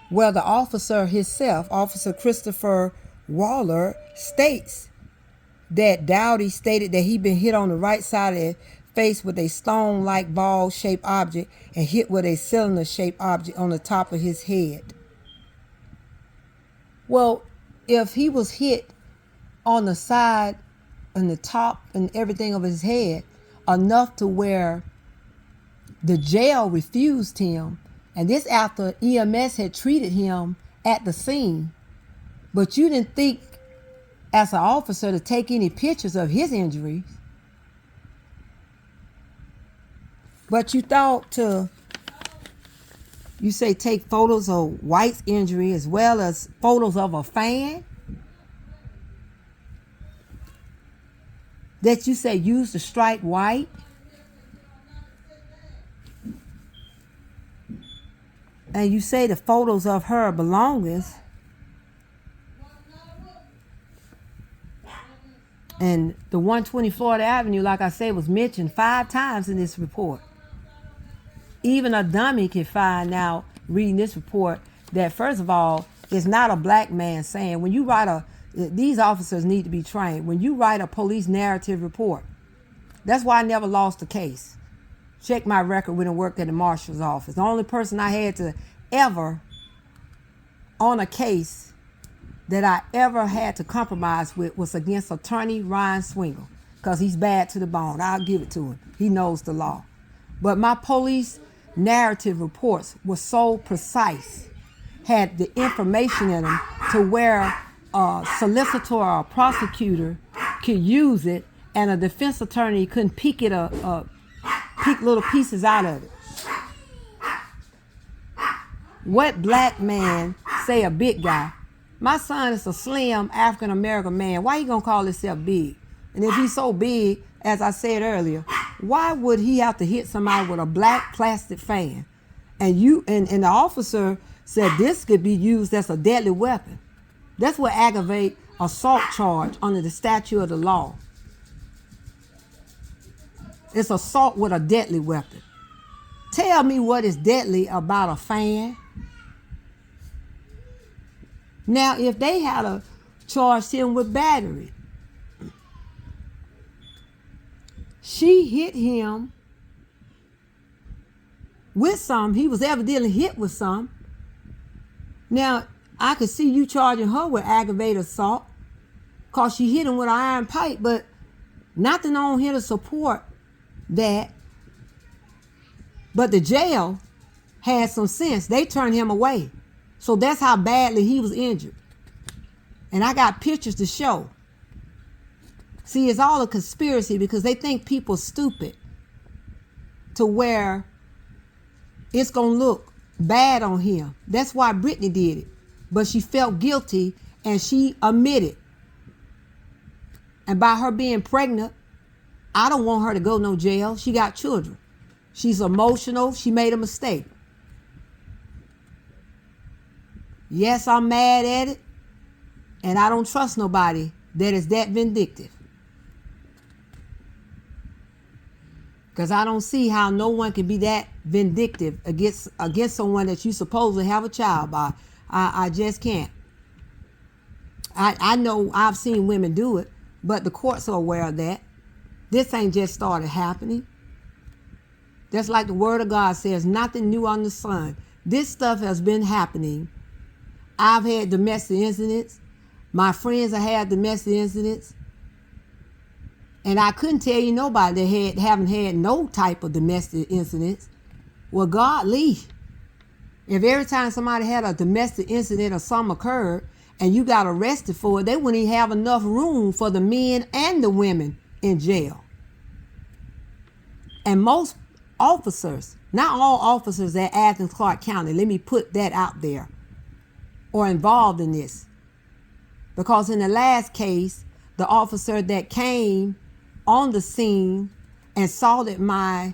where the officer himself, Officer Christopher Waller, states that Dowdy stated that he'd been hit on the right side of the face with a stone-like ball-shaped object and hit with a cylinder-shaped object on the top of his head. Well, if he was hit on the side and the top and everything of his head enough to where the jail refused him, and this after EMS had treated him at the scene, but you didn't think as an officer to take any pictures of his injuries, but you thought take photos of White's injury as well as photos of a fan that you say used to strike White. And you say the photos of her belongings. And the 120 Florida Avenue, like I said, was mentioned 5 times in this report. Even a dummy can find out, reading this report, that first of all, it's not a black man saying, when you write these officers need to be trained. When you write a police narrative report, that's why I never lost a case. Check my record when I worked at the marshal's office. The only person I had to ever on a case that I ever had to compromise with was against attorney Ryan Swingle, because he's bad to the bone. I'll give it to him. He knows the law. But my police narrative reports were so precise, had the information in them to where a solicitor or a prosecutor could use it and a defense attorney couldn't pick little pieces out of it. What black man say a big guy? My son is a slim African-American man. Why he gonna call himself big? And if he's so big, as I said earlier, why would he have to hit somebody with a black plastic fan? And the officer said this could be used as a deadly weapon. That's what aggravate assault charge under the statute of the law. It's assault with a deadly weapon. Tell me what is deadly about a fan. Now, if they had charged him with battery, she hit him with some. He was evidently hit with some. Now, I could see you charging her with aggravated assault because she hit him with an iron pipe, but nothing on here to support that. But the jail had some sense. They turned him away. So that's how badly he was injured. And I got pictures to show. See, it's all a conspiracy because they think people stupid to where it's going to look bad on him. That's why Brittany did it. But she felt guilty and she admitted. And by her being pregnant, I don't want her to go no jail. She got children. She's emotional. She made a mistake. Yes, I'm mad at it. And I don't trust nobody that is that vindictive. Because I don't see how no one can be that vindictive against someone that you supposed to have a child by. I just can't. I know I've seen women do it, but the courts are aware of that. This ain't just started happening. That's like the word of God says, nothing new under the sun. This stuff has been happening. I've had domestic incidents. My friends have had domestic incidents. And I couldn't tell you nobody that haven't had no type of domestic incidents. Well, godly. If every time somebody had a domestic incident or something occurred and you got arrested for it, they wouldn't even have enough room for the men and the women in jail. And most officers, not all officers at Athens Clarke County, let me put that out there, are involved in this. Because in the last case, the officer that came on the scene and saw that my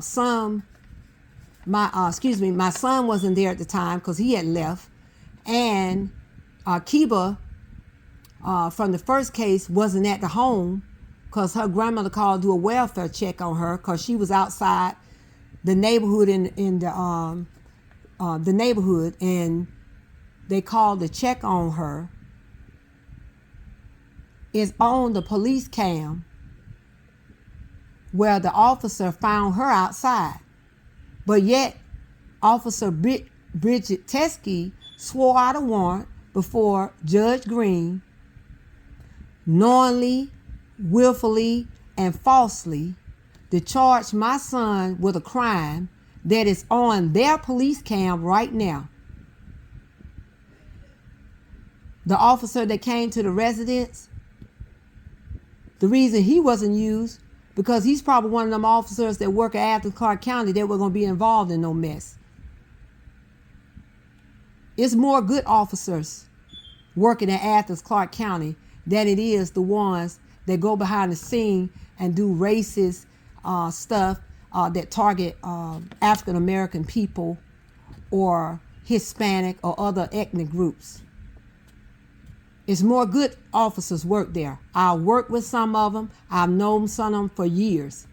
son wasn't there at the time because he had left, and Kiba from the first case wasn't at the home because her grandmother called to do a welfare check on her because she was outside the neighborhood in the neighborhood, and they called to check on her. Is on the police cam where the officer found her outside. But yet, Officer Bridget Teskey swore out a warrant before Judge Green, knowingly, willfully, and falsely to charge my son with a crime that is on their police cam right now. The officer that came to the residence, the reason he wasn't used, because he's probably one of them officers that work at Athens Clarke County that were going to be involved in no mess. It's more good officers working at Athens Clarke County than it is the ones that go behind the scene and do racist stuff that target African American people or Hispanic or other ethnic groups. It's more good officers work there. I work with some of them. I've known some of them for years.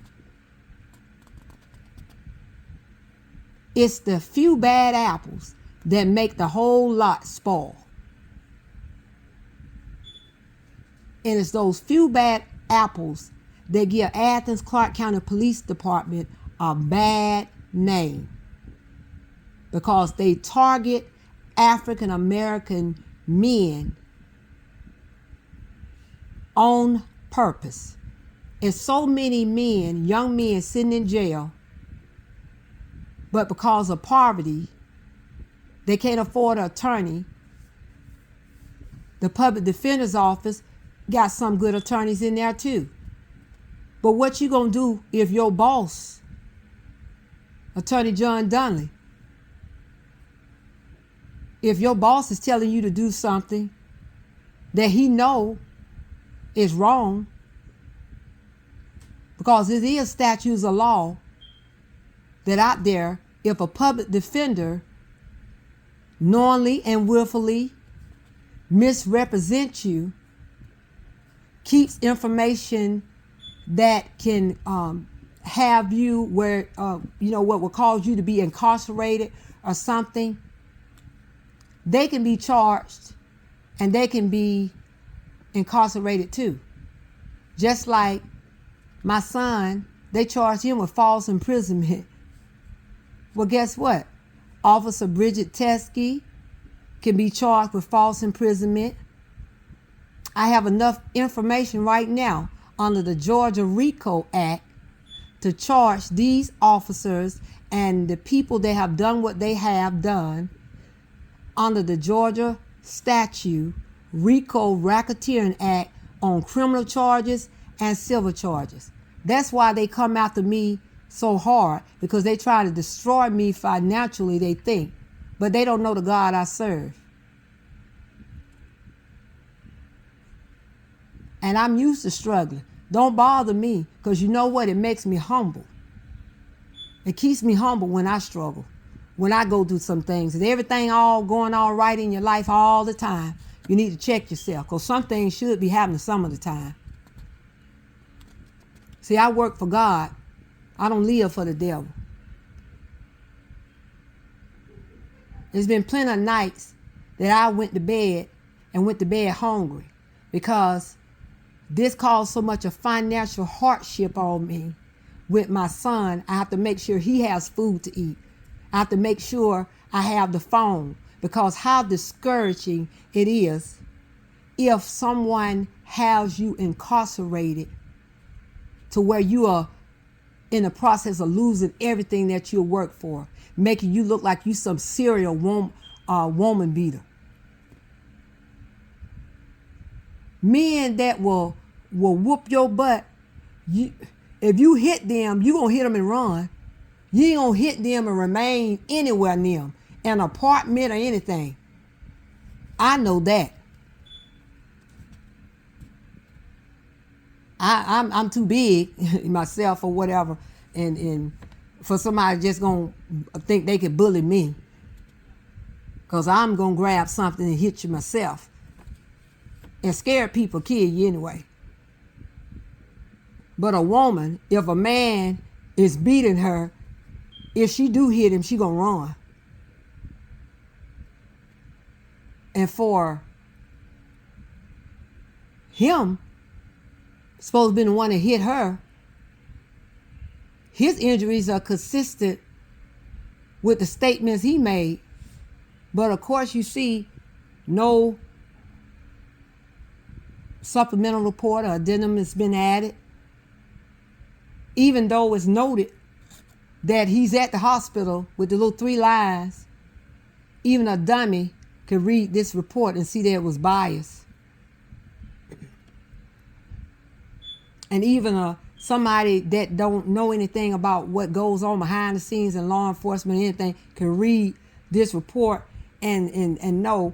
It's the few bad apples that make the whole lot spoil. And it's those few bad apples that give Athens Clarke County Police Department a bad name because they target African American men on purpose. It's so many men, young men sitting in jail, but because of poverty, they can't afford an attorney. The public defender's office got some good attorneys in there too. But what you gonna do if your boss, Attorney John Dunley, if your boss is telling you to do something that he know is wrong, because it is statutes of law that out there, if a public defender knowingly and willfully misrepresents you, keeps information that can have you where, what will cause you to be incarcerated or something, they can be charged and they can be incarcerated too. Just like my son, they charged him with false imprisonment Well, guess what? Officer Bridget Teskey can be charged with false imprisonment. I have enough information right now under the Georgia RICO Act to charge these officers and the people that have done what they have done under the Georgia statute, RICO Racketeering Act, on criminal charges and civil charges. That's why they come after me so hard, because they try to destroy me financially, they think, but they don't know the God I serve. And I'm used to struggling. Don't bother me, because you know what? It makes me humble. It keeps me humble when I struggle, when I go through some things. And everything all going all right in your life all the time, you need to check yourself, because some things should be happening some of the time. See, I work for God. I don't live for the devil. There's been plenty of nights that I went to bed hungry, because this caused so much of financial hardship on me. With my son, I have to make sure he has food to eat. I have to make sure I have the phone, because how discouraging it is if someone has you incarcerated to where you are in the process of losing everything that you work for, making you look like you some serial woman beater. Men that will whoop your butt. If you hit them, you gonna hit them and run. You ain't gonna hit them and remain anywhere near them, an apartment or anything. I know that. I'm too big myself or whatever, and for somebody just gonna think they could bully me, because I'm gonna grab something and hit you myself. And scared people kill you anyway. But a woman, if a man is beating her, if she do hit him, she gonna run. And for him, supposed to be the one that hit her, his injuries are consistent with the statements he made. But of course, you see no supplemental report or addendum has been added, even though it's noted that he's at the hospital with the little 3 lines. Even a dummy could read this report and see that it was biased. And even somebody that don't know anything about what goes on behind the scenes in law enforcement or anything can read this report and know.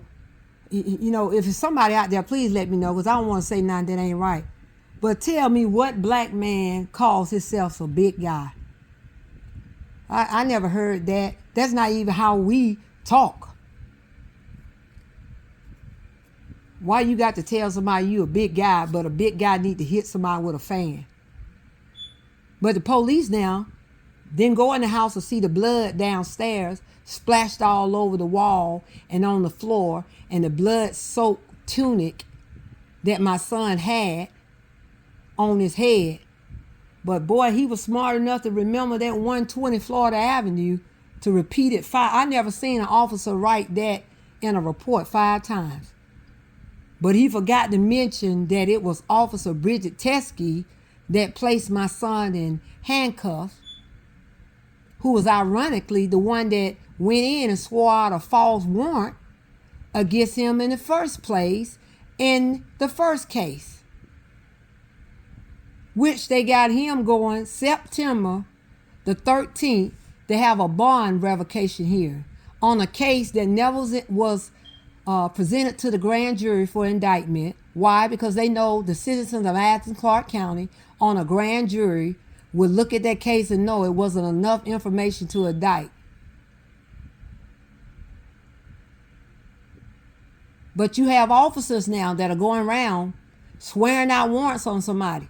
You know, if it's somebody out there, please let me know, because I don't want to say nothing that ain't right. But tell me, what black man calls himself a big guy? I never heard that. That's not even how we talk. Why you got to tell somebody you a big guy, but a big guy need to hit somebody with a fan? But the police now didn't go in the house to see the blood downstairs splashed all over the wall and on the floor, and the blood-soaked tunic that my son had on his head. But boy, he was smart enough to remember that 120 Florida Avenue to repeat it 5. I never seen an officer write that in a report 5 times. But he forgot to mention that it was Officer Bridget Teskey that placed my son in handcuffs, who was ironically the one that went in and swore out a false warrant against him in the first place in the first case, which they got him going September the 13th to have a bond revocation hearing on a case that never was presented to the grand jury for indictment. Why? Because they know the citizens of Athens, Clarke County on a grand jury would look at that case and know it wasn't enough information to indict. But you have officers now that are going around swearing out warrants on somebody.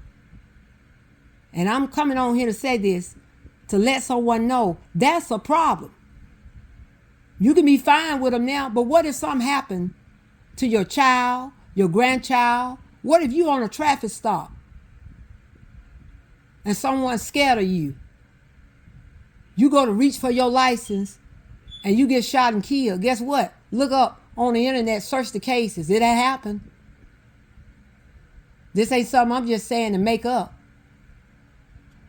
And I'm coming on here to say this, to let someone know that's a problem. You can be fine with them now, but what if something happened to your child, your grandchild? What if you on a traffic stop and someone's scared of you? You go to reach for your license and you get shot and killed. Guess what? Look up on the internet, search the cases. It had happened. This ain't something I'm just saying to make up.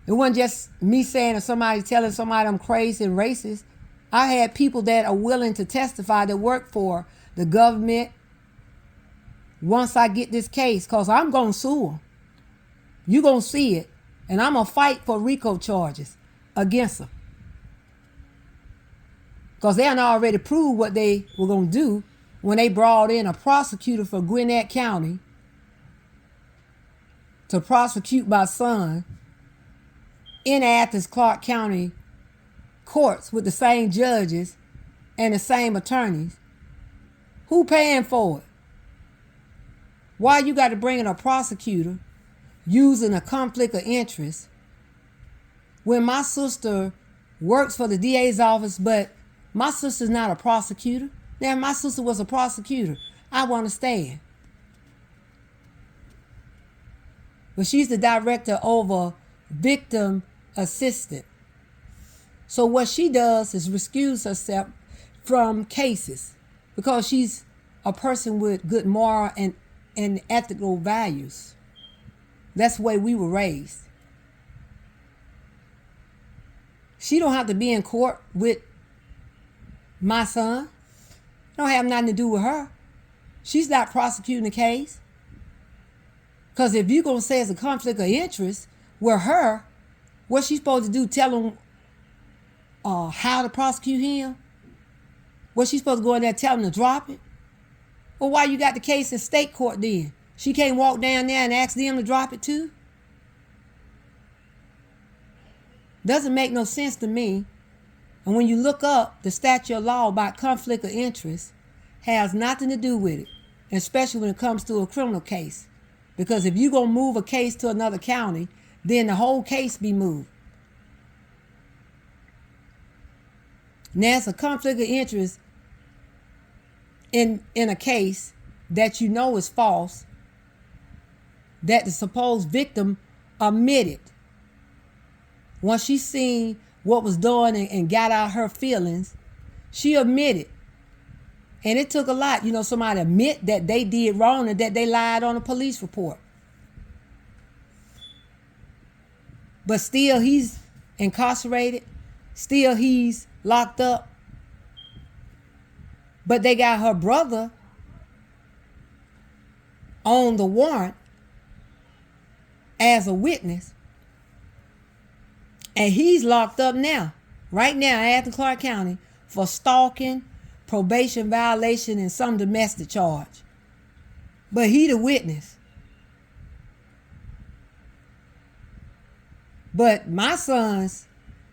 It wasn't just me saying or somebody telling somebody I'm crazy and racist. I had people that are willing to testify that work for the government once I get this case, because I'm going to sue them. You're going to see it. And I'm going to fight for RICO charges against them. Because they had already proved what they were going to do when they brought in a prosecutor for Gwinnett County to prosecute my son in Athens Clarke County courts with the same judges and the same attorneys. Who paying for it? Why you got to bring in a prosecutor using a conflict of interest when my sister works for the DA's office, but my sister's not a prosecutor? Now, if my sister was a prosecutor, I would understand. But she's the director over victim assistant. So what she does is recuse herself from cases because she's a person with good moral and ethical values. That's the way we were raised. She don't have to be in court with my son. It don't have nothing to do with her. She's not prosecuting the case. Because if you're going to say it's a conflict of interest with her, what's she supposed to do? Tell him how to prosecute him? What's she supposed to go in there and tell him to drop it? Well, why you got the case in state court then? She can't walk down there and ask them to drop it too? Doesn't make no sense to me. And when you look up the statute of law about conflict of interest, has nothing to do with it, especially when it comes to a criminal case. Because if you're going to move a case to another county, then the whole case be moved. Now, it's a conflict of interest in a case that you know is false, that the supposed victim admitted. Once she seen what was done and got out her feelings, she admitted. And it took a lot, somebody admit that they did wrong and that they lied on a police report. But still he's incarcerated. Still he's locked up. But they got her brother on the warrant as a witness. And he's locked up now, right now in Athens Clarke County for stalking, probation violation, and some domestic charge. But he the witness. But my son's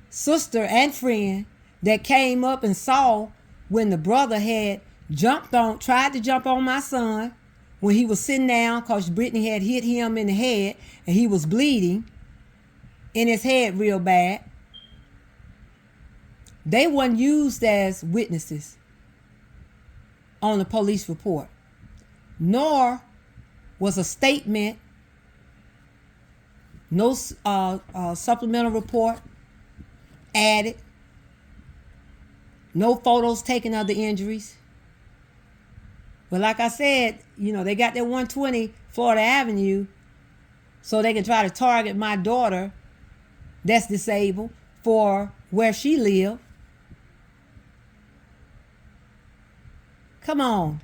sister and friend that came up and saw when the brother had tried to jump on my son when he was sitting down because Brittany had hit him in the head and he was bleeding in his head real bad. They weren't used as witnesses on the police report, nor was a statement, no supplemental report added, no photos taken of the injuries. But like I said, they got that 120 Florida Avenue so they can try to target my daughter that's disabled for where she lived. Come on.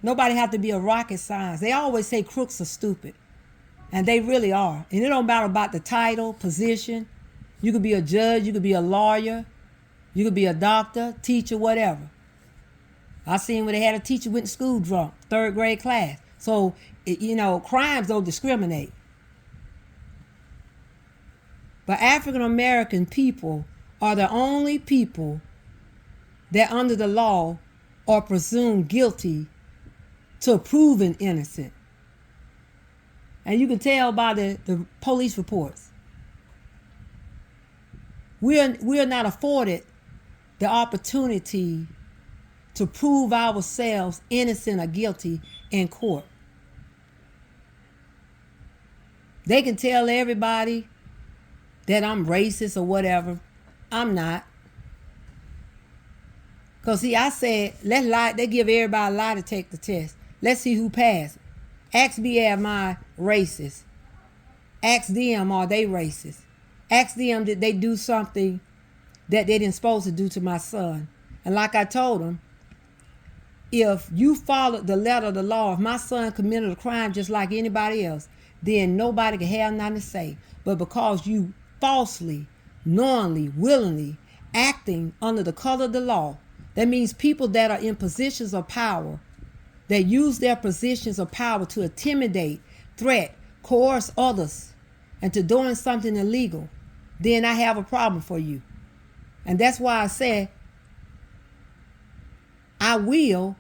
Nobody have to be a rocket science. They always say crooks are stupid. And they really are. And it don't matter about the title, position. You could be a judge, you could be a lawyer, you could be a doctor, teacher, whatever. I seen where they had a teacher went to school drunk, 3rd grade class. So, crimes don't discriminate. But African American people are the only people that under the law are presumed guilty to proven innocent. And you can tell by the police reports. We're not afforded the opportunity to prove ourselves innocent or guilty in court. They can tell everybody that I'm racist or whatever, I'm not. Because, see, I said, let's lie. They give everybody a lie to take the test. Let's see who passed. Ask me, am I racist? Ask them, are they racist? Ask them, did they do something that they didn't supposed to do to my son? And like I told them, if you followed the letter of the law, if my son committed a crime just like anybody else, then nobody can have nothing to say. But because you falsely, knowingly, willingly acting under the color of the law, that means people that are in positions of power, that use their positions of power to intimidate, threat, coerce others into doing something illegal, then I have a problem for you. And that's why I said, I will,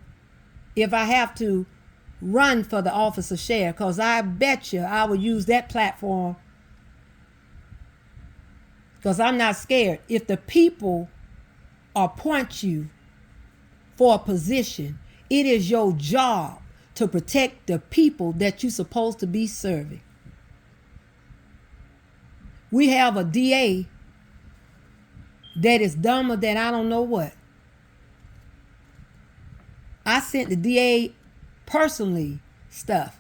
if I have to, run for the office of sheriff, because I bet you I will use that platform, because I'm not scared. If the people appoint you for a position, it is your job to protect the people that you're supposed to be serving. We have a DA that is dumber than I don't know what. I sent the DA personally stuff.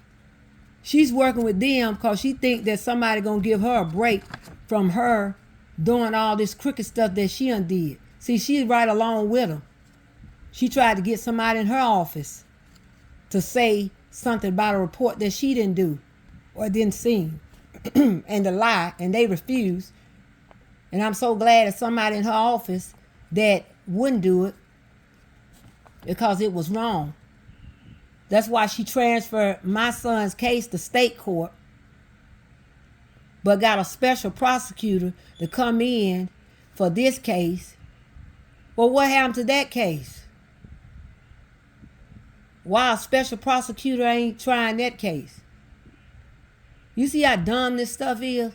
She's working with them because she think that somebody gonna give her a break from her doing all this crooked stuff that she undid. See, she's right along with them. She tried to get somebody in her office to say something about a report that she didn't do or didn't see, and to lie, and they refused. And I'm so glad that somebody in her office that wouldn't do it, because it was wrong. That's why she transferred my son's case to state court, but got a special prosecutor to come in for this case. Well, what happened to that case? Why a special prosecutor ain't trying that case? You see how dumb this stuff is?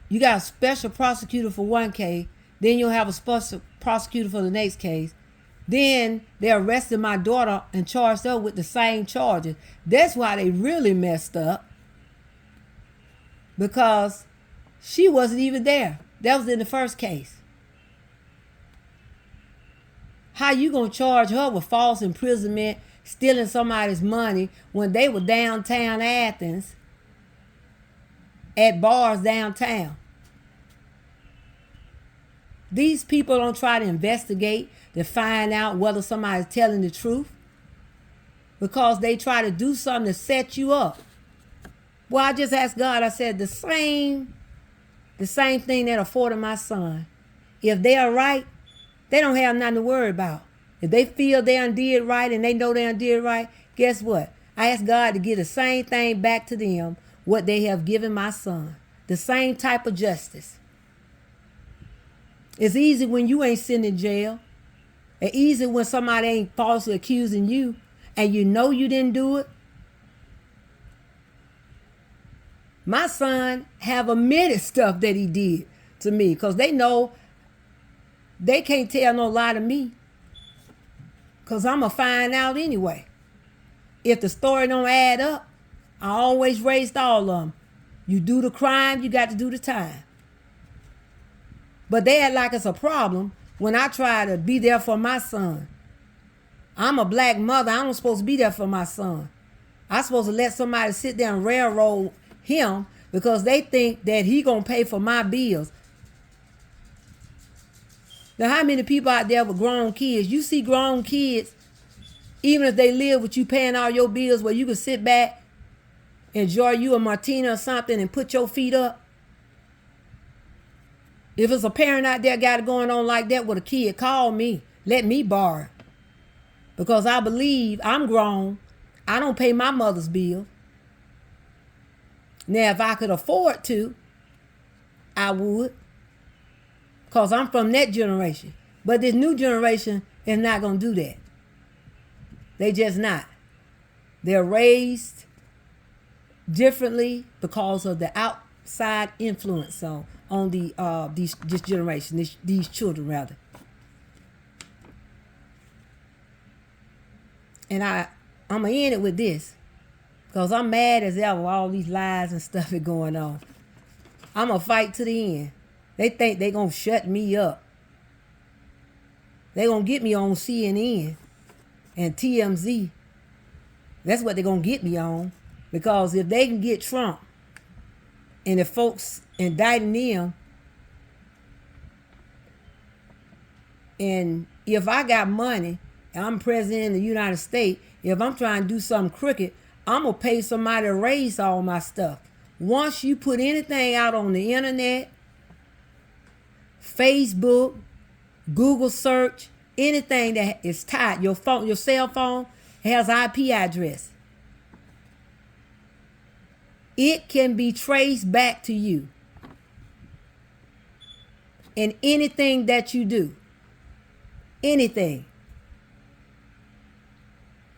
You got a special prosecutor for one case, then you'll have a special prosecutor for the next case. Then they arrested my daughter and charged her with the same charges. That's why they really messed up. Because she wasn't even there. That was in the first case. How you gonna charge her with false imprisonment, stealing somebody's money, when they were downtown Athens at bars downtown? These people don't try to investigate to find out whether somebody's telling the truth, because they try to do something to set you up. Well, I just asked God, I said, the same thing that afforded my son. If they are right, they don't have nothing to worry about. If they feel they undid right and they know they undid right, guess what? I asked God to give the same thing back to them, what they have given my son. The same type of justice. It's easy when you ain't sitting in jail. It's easy when somebody ain't falsely accusing you and you know you didn't do it. My son have admitted stuff that he did to me, because they know they can't tell no lie to me, because I'm going to find out anyway. If the story don't add up, I always raised all of them. You do the crime, you got to do the time. But they act like it's a problem when I try to be there for my son. I'm a black mother. I'm supposed to be there for my son. I'm supposed to let somebody sit there and railroad him because they think that he gonna pay for my bills. Now, how many people out there with grown kids? You see grown kids, even if they live with you paying all your bills, where you can sit back, enjoy you a martini or something, and put your feet up. If it's a parent out there got it going on like that with a kid, call me. Let me borrow. Because I believe I'm grown. I don't pay my mother's bill. Now, if I could afford to, I would. Because I'm from that generation. But this new generation is not going to do that. They just not. They're raised differently because of the outside influence on this generation, these children rather. And I'm going to end it with this, because I'm mad as ever all these lies and stuff are going on. I'm going to fight to the end. They think they gonna shut me up. They gonna get me on CNN and TMZ. That's what they're gonna get me on. Because if they can get Trump and the folks indicting them, and if I got money and I'm president of the United States, if I'm trying to do something crooked, I'm gonna pay somebody to erase all my stuff. Once you put anything out on the internet, Facebook, Google search, anything that is tied, your phone, your cell phone has IP address. It can be traced back to you. And anything that you do. Anything.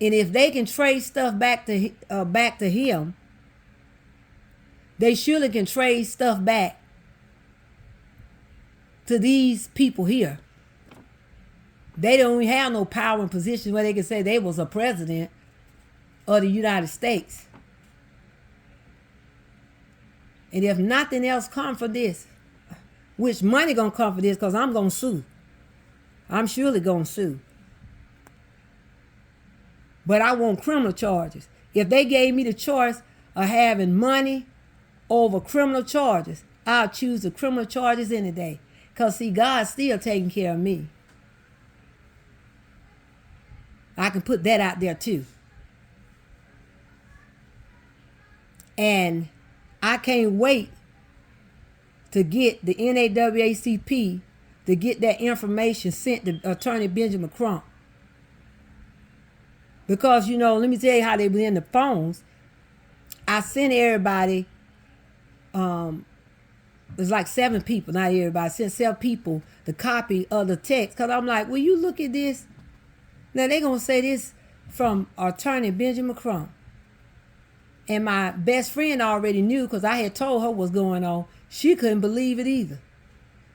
And if they can trace stuff back to him, they surely can trace stuff back to these people here. They don't even have no power and position where they can say they was a president of the United States. And if nothing else come for this, which money gonna come for this, because I'm gonna sue. I'm surely gonna sue. But I want criminal charges. If they gave me the choice of having money over criminal charges, I'll choose the criminal charges any day. Because see, God's still taking care of me. I can put that out there too. And I can't wait to get the NAACP to get that information sent to Attorney Benjamin Crump. Because, you know, let me tell you how they were in the phones. I sent everybody, there's like 7 people, not everybody, I sent 7 people the copy of the text. Because I'm like, will you look at this? Now they're going to say this from Attorney Benjamin Crump. And my best friend already knew because I had told her what's going on. She couldn't believe it either.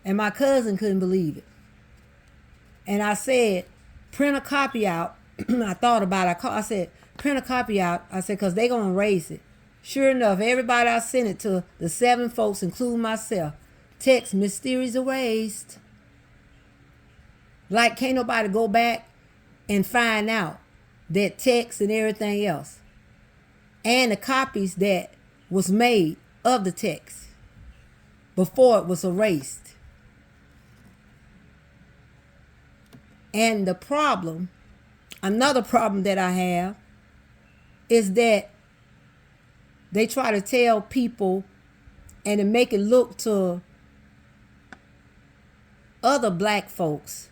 And my cousin couldn't believe it. And I said, print a copy out. I thought about it. I said, print a copy out. I said, because they're going to erase it. Sure enough, everybody I sent it to, the 7 folks, including myself, text mysteries erased. Like, can't nobody go back and find out that text and everything else. And the copies that was made of the text before it was erased. And the problem, another problem that I have, is that they try to tell people and to make it look to other black folks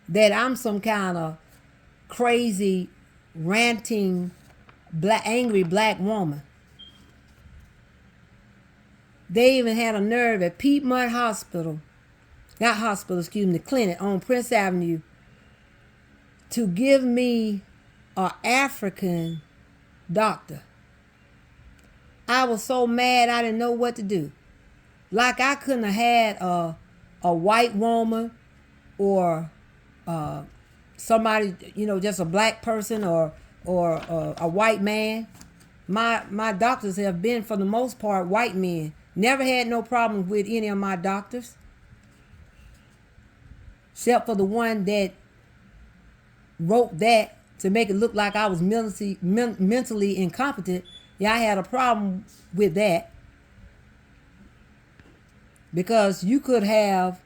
that I'm some kind of crazy, ranting, angry black woman. They even had a nerve at Piedmont Hospital, the clinic on Prince Avenue, to give me an African doctor. I was so mad I didn't know what to do. Like I couldn't have had a white woman or somebody, you know, just a black person or a white man. My doctors have been, for the most part, white men. Never had no problems with any of my doctors. Except for the one that wrote that to make it look like I was mentally incompetent. Yeah, I had a problem with that. Because you could have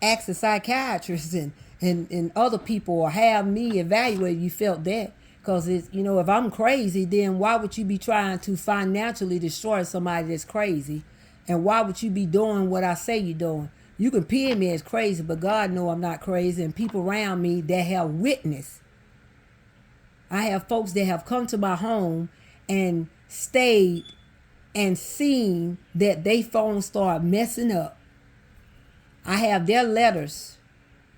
asked a psychiatrist and other people or have me evaluate you felt that. Because, you know, if I'm crazy, then why would you be trying to financially destroy somebody that's crazy? And why would you be doing what I say you're doing? You can pin me as crazy, but God know I'm not crazy. And people around me that have witnessed. I have folks that have come to my home and stayed and seen that they phone start messing up. I have their letters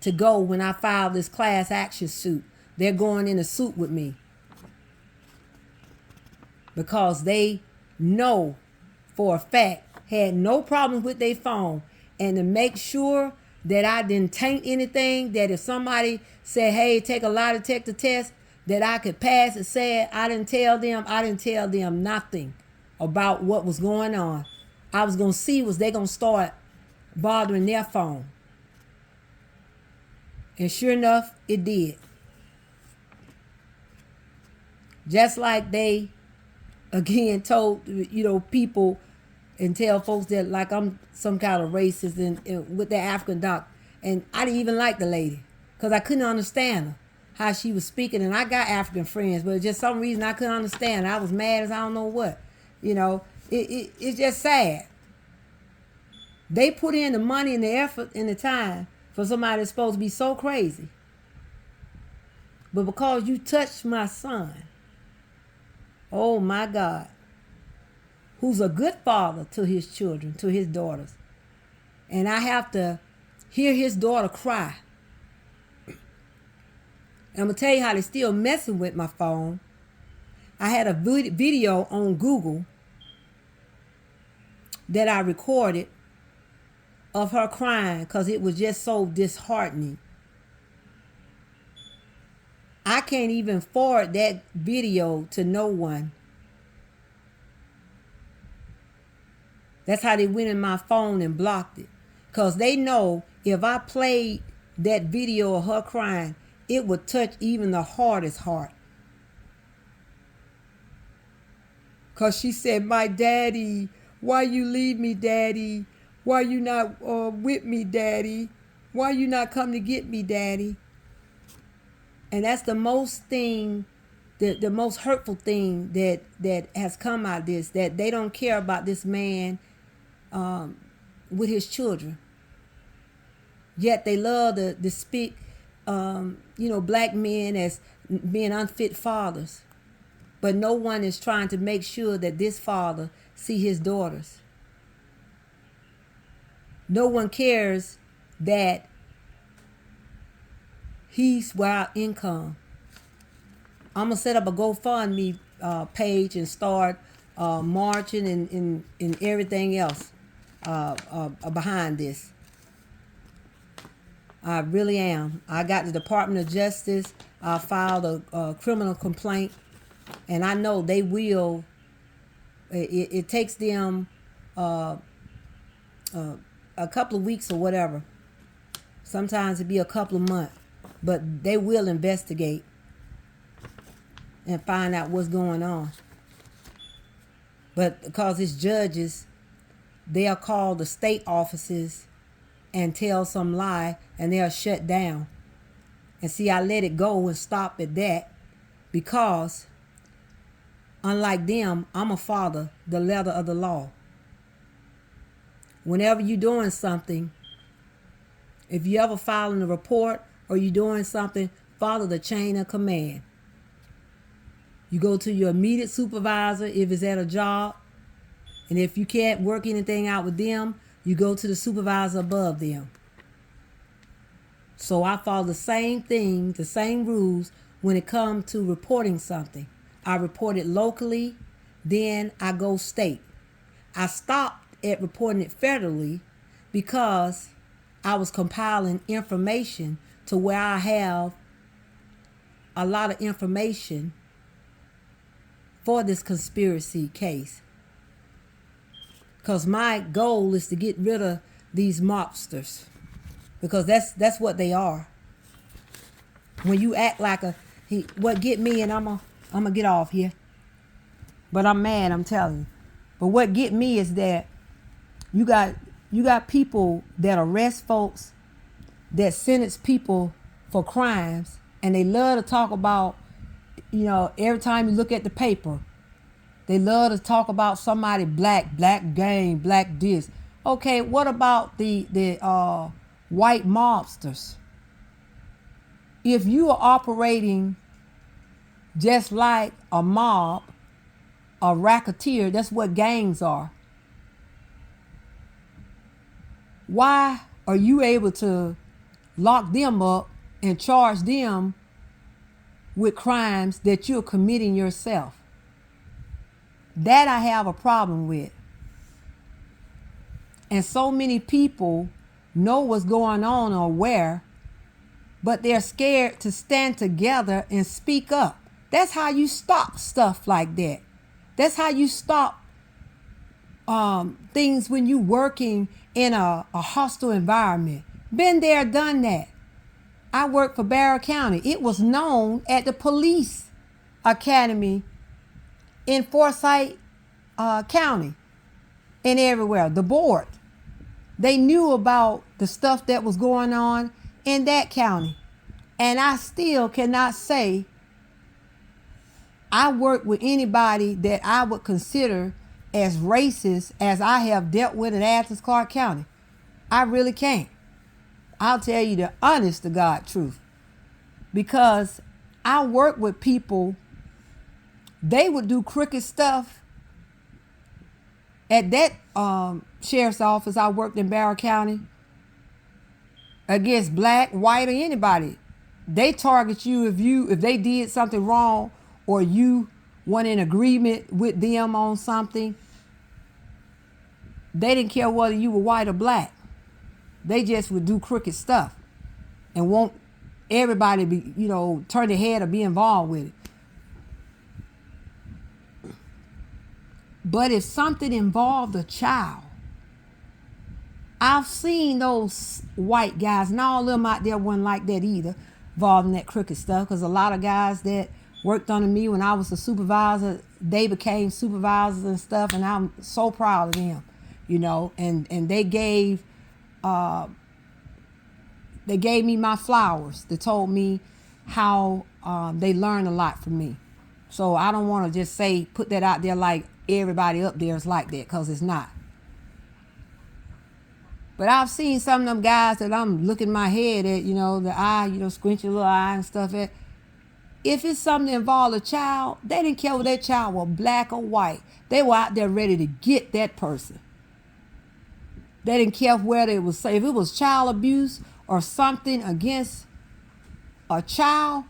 to go when I file this class action suit. They're going in a suit with me. Because they know for a fact, had no problems with their phone. And to make sure that I didn't taint anything, that if somebody said, hey, take a lie detector test, that I could pass it, said I didn't tell them nothing about what was going on. I was going to see was they going to start bothering their phone. And sure enough, it did. Just like they, again, told, people and tell folks that like I'm some kind of racist and with the African doctor. And I didn't even like the lady because I couldn't understand her, how she was speaking. And I got African friends, but just some reason I couldn't understand. I was mad as I don't know what. It's just sad. They put in the money and the effort and the time for somebody that's supposed to be so crazy. But because you touched my son, oh my God, who's a good father to his children, to his daughters. And I have to hear his daughter cry. And I'm going to tell you how they're still messing with my phone. I had a video on Google that I recorded of her crying because it was just so disheartening. I can't even forward that video to no one. That's how they went in my phone and blocked it. Because they know if I played that video of her crying, it would touch even the hardest heart. Because she said, my daddy, why you leave me, daddy? Why you not with me, daddy? Why you not come to get me, daddy? And that's the most thing, the most hurtful thing that has come out of this, that they don't care about this man with his children. Yet they love to speak, black men as being unfit fathers. But no one is trying to make sure that this father see his daughters. No one cares that he's without income. I'm going to set up a GoFundMe page and start marching and everything else behind this. I really am. I got the Department of Justice. I filed a criminal complaint. And I know they will. It takes them a couple of weeks or whatever. Sometimes it be a couple of months. But they will investigate and find out what's going on. But because it's judges, they'll call the state offices and tell some lie and they'll shut down. And see, I let it go and stop at that because unlike them, I'm a father, the letter of the law. Whenever you're doing something, if you ever filing a report or you're doing something, follow the chain of command. You go to your immediate supervisor if it's at a job. And if you can't work anything out with them, you go to the supervisor above them. So I follow the same thing, the same rules when it comes to reporting something. I report it locally, then I go state. I stopped at reporting it federally because I was compiling information to where I have a lot of information for this conspiracy case. Because my goal is to get rid of these mobsters. Because that's what they are. When you act like what get me, and I'm gonna get off here. But I'm mad, I'm telling you. But what get me is that you got people that arrest folks, that sentence people for crimes, and they love to talk about, every time you look at the paper, they love to talk about somebody black gang, black this. Okay, what about the white mobsters? If you are operating just like a mob, a racketeer, that's what gangs are. Why are you able to lock them up and charge them with crimes that you're committing yourself? That I have a problem with. And so many people know what's going on or where, but they're scared to stand together and speak up. That's how you stop stuff like that. That's how you stop things when you working in a hostile environment. Been there, done that. I worked for Barrow County. It was known at the police academy in Forsyth County and everywhere. The board, they knew about the stuff that was going on in that county. And I still cannot say I work with anybody that I would consider as racist as I have dealt with in Athens, Clarke County. I really can't. I'll tell you the honest to God truth. Because I work with people, they would do crooked stuff. At that sheriff's office, I worked in Barrow County against black, white, or anybody. They target you if they did something wrong or you weren't in agreement with them on something. They didn't care whether you were white or black. They just would do crooked stuff and want everybody to be, turn their head or be involved with it. But if something involved a child, I've seen those white guys, and all of them out there wasn't like that either, involved in that crooked stuff, because a lot of guys that worked under me when I was a supervisor, they became supervisors and stuff, and I'm so proud of them, and they gave me my flowers. They told me how they learned a lot from me. So I don't want to just put that out there like everybody up there is like that, because it's not. But I've seen some of them guys that I'm looking my head at, the eye, squint your little eye and stuff at. If it's something that involved a child, they didn't care whether that child was black or white. They were out there ready to get that person. They didn't care whether it was, if it was child abuse or something against a child.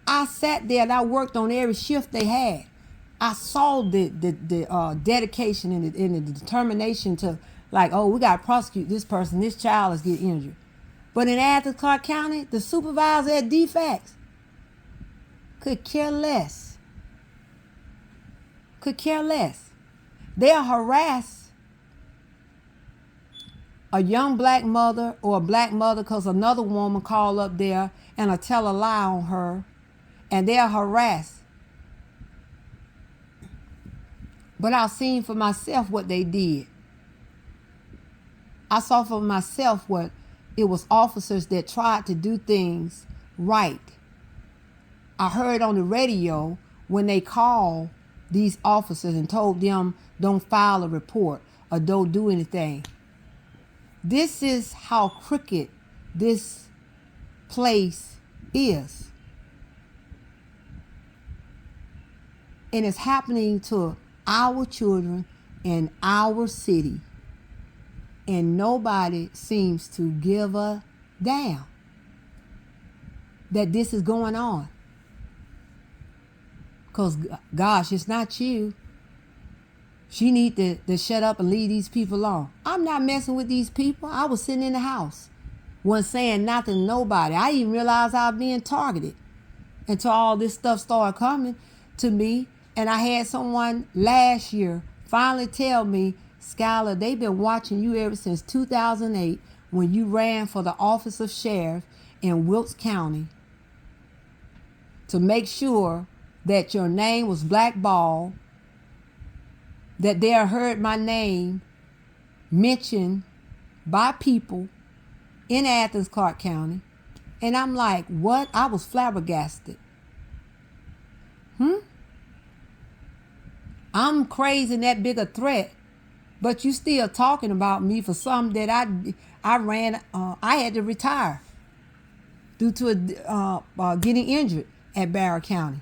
I sat there and I worked on every shift they had. I saw the dedication and the determination to, we got to prosecute this person. This child is getting injured. But in Athens, Clarke County, the supervisor at DFACS could care less. They'll harass a young black mother or a black mother because another woman called up there and will tell a lie on her, and they'll harass. But I've seen for myself what they did. I saw for myself what it was, officers that tried to do things right. I heard on the radio when they called these officers and told them don't file a report or don't do anything. This is how crooked this place is. And it's happening to our children in our city. And nobody seems to give a damn that this is going on. Because, gosh, it's not you. She need to shut up and leave these people alone. I'm not messing with these people. I was sitting in the house. Wasn't saying nothing to nobody. I didn't realize I was being targeted until all this stuff started coming to me. And I had someone last year finally tell me, Skylar, they've been watching you ever since 2008 when you ran for the office of sheriff in Wilkes County to make sure that your name was blackballed, that they heard my name mentioned by people in Athens, Clarke County. And I'm like, what? I was flabbergasted. I'm crazy and that big a threat, but you still talking about me for something that I ran. I had to retire due to getting injured at Barrow County.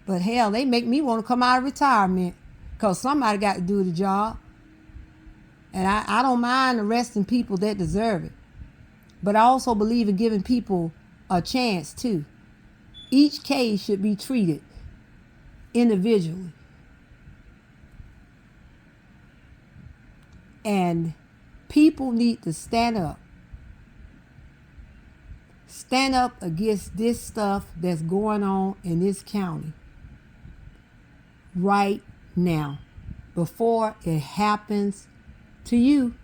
But hell, they make me want to come out of retirement because somebody got to do the job. And I don't mind arresting people that deserve it. But I also believe in giving people a chance too. Each case should be treated individually. And people need to stand up. Stand up against this stuff that's going on in this county right now. before it happens to you.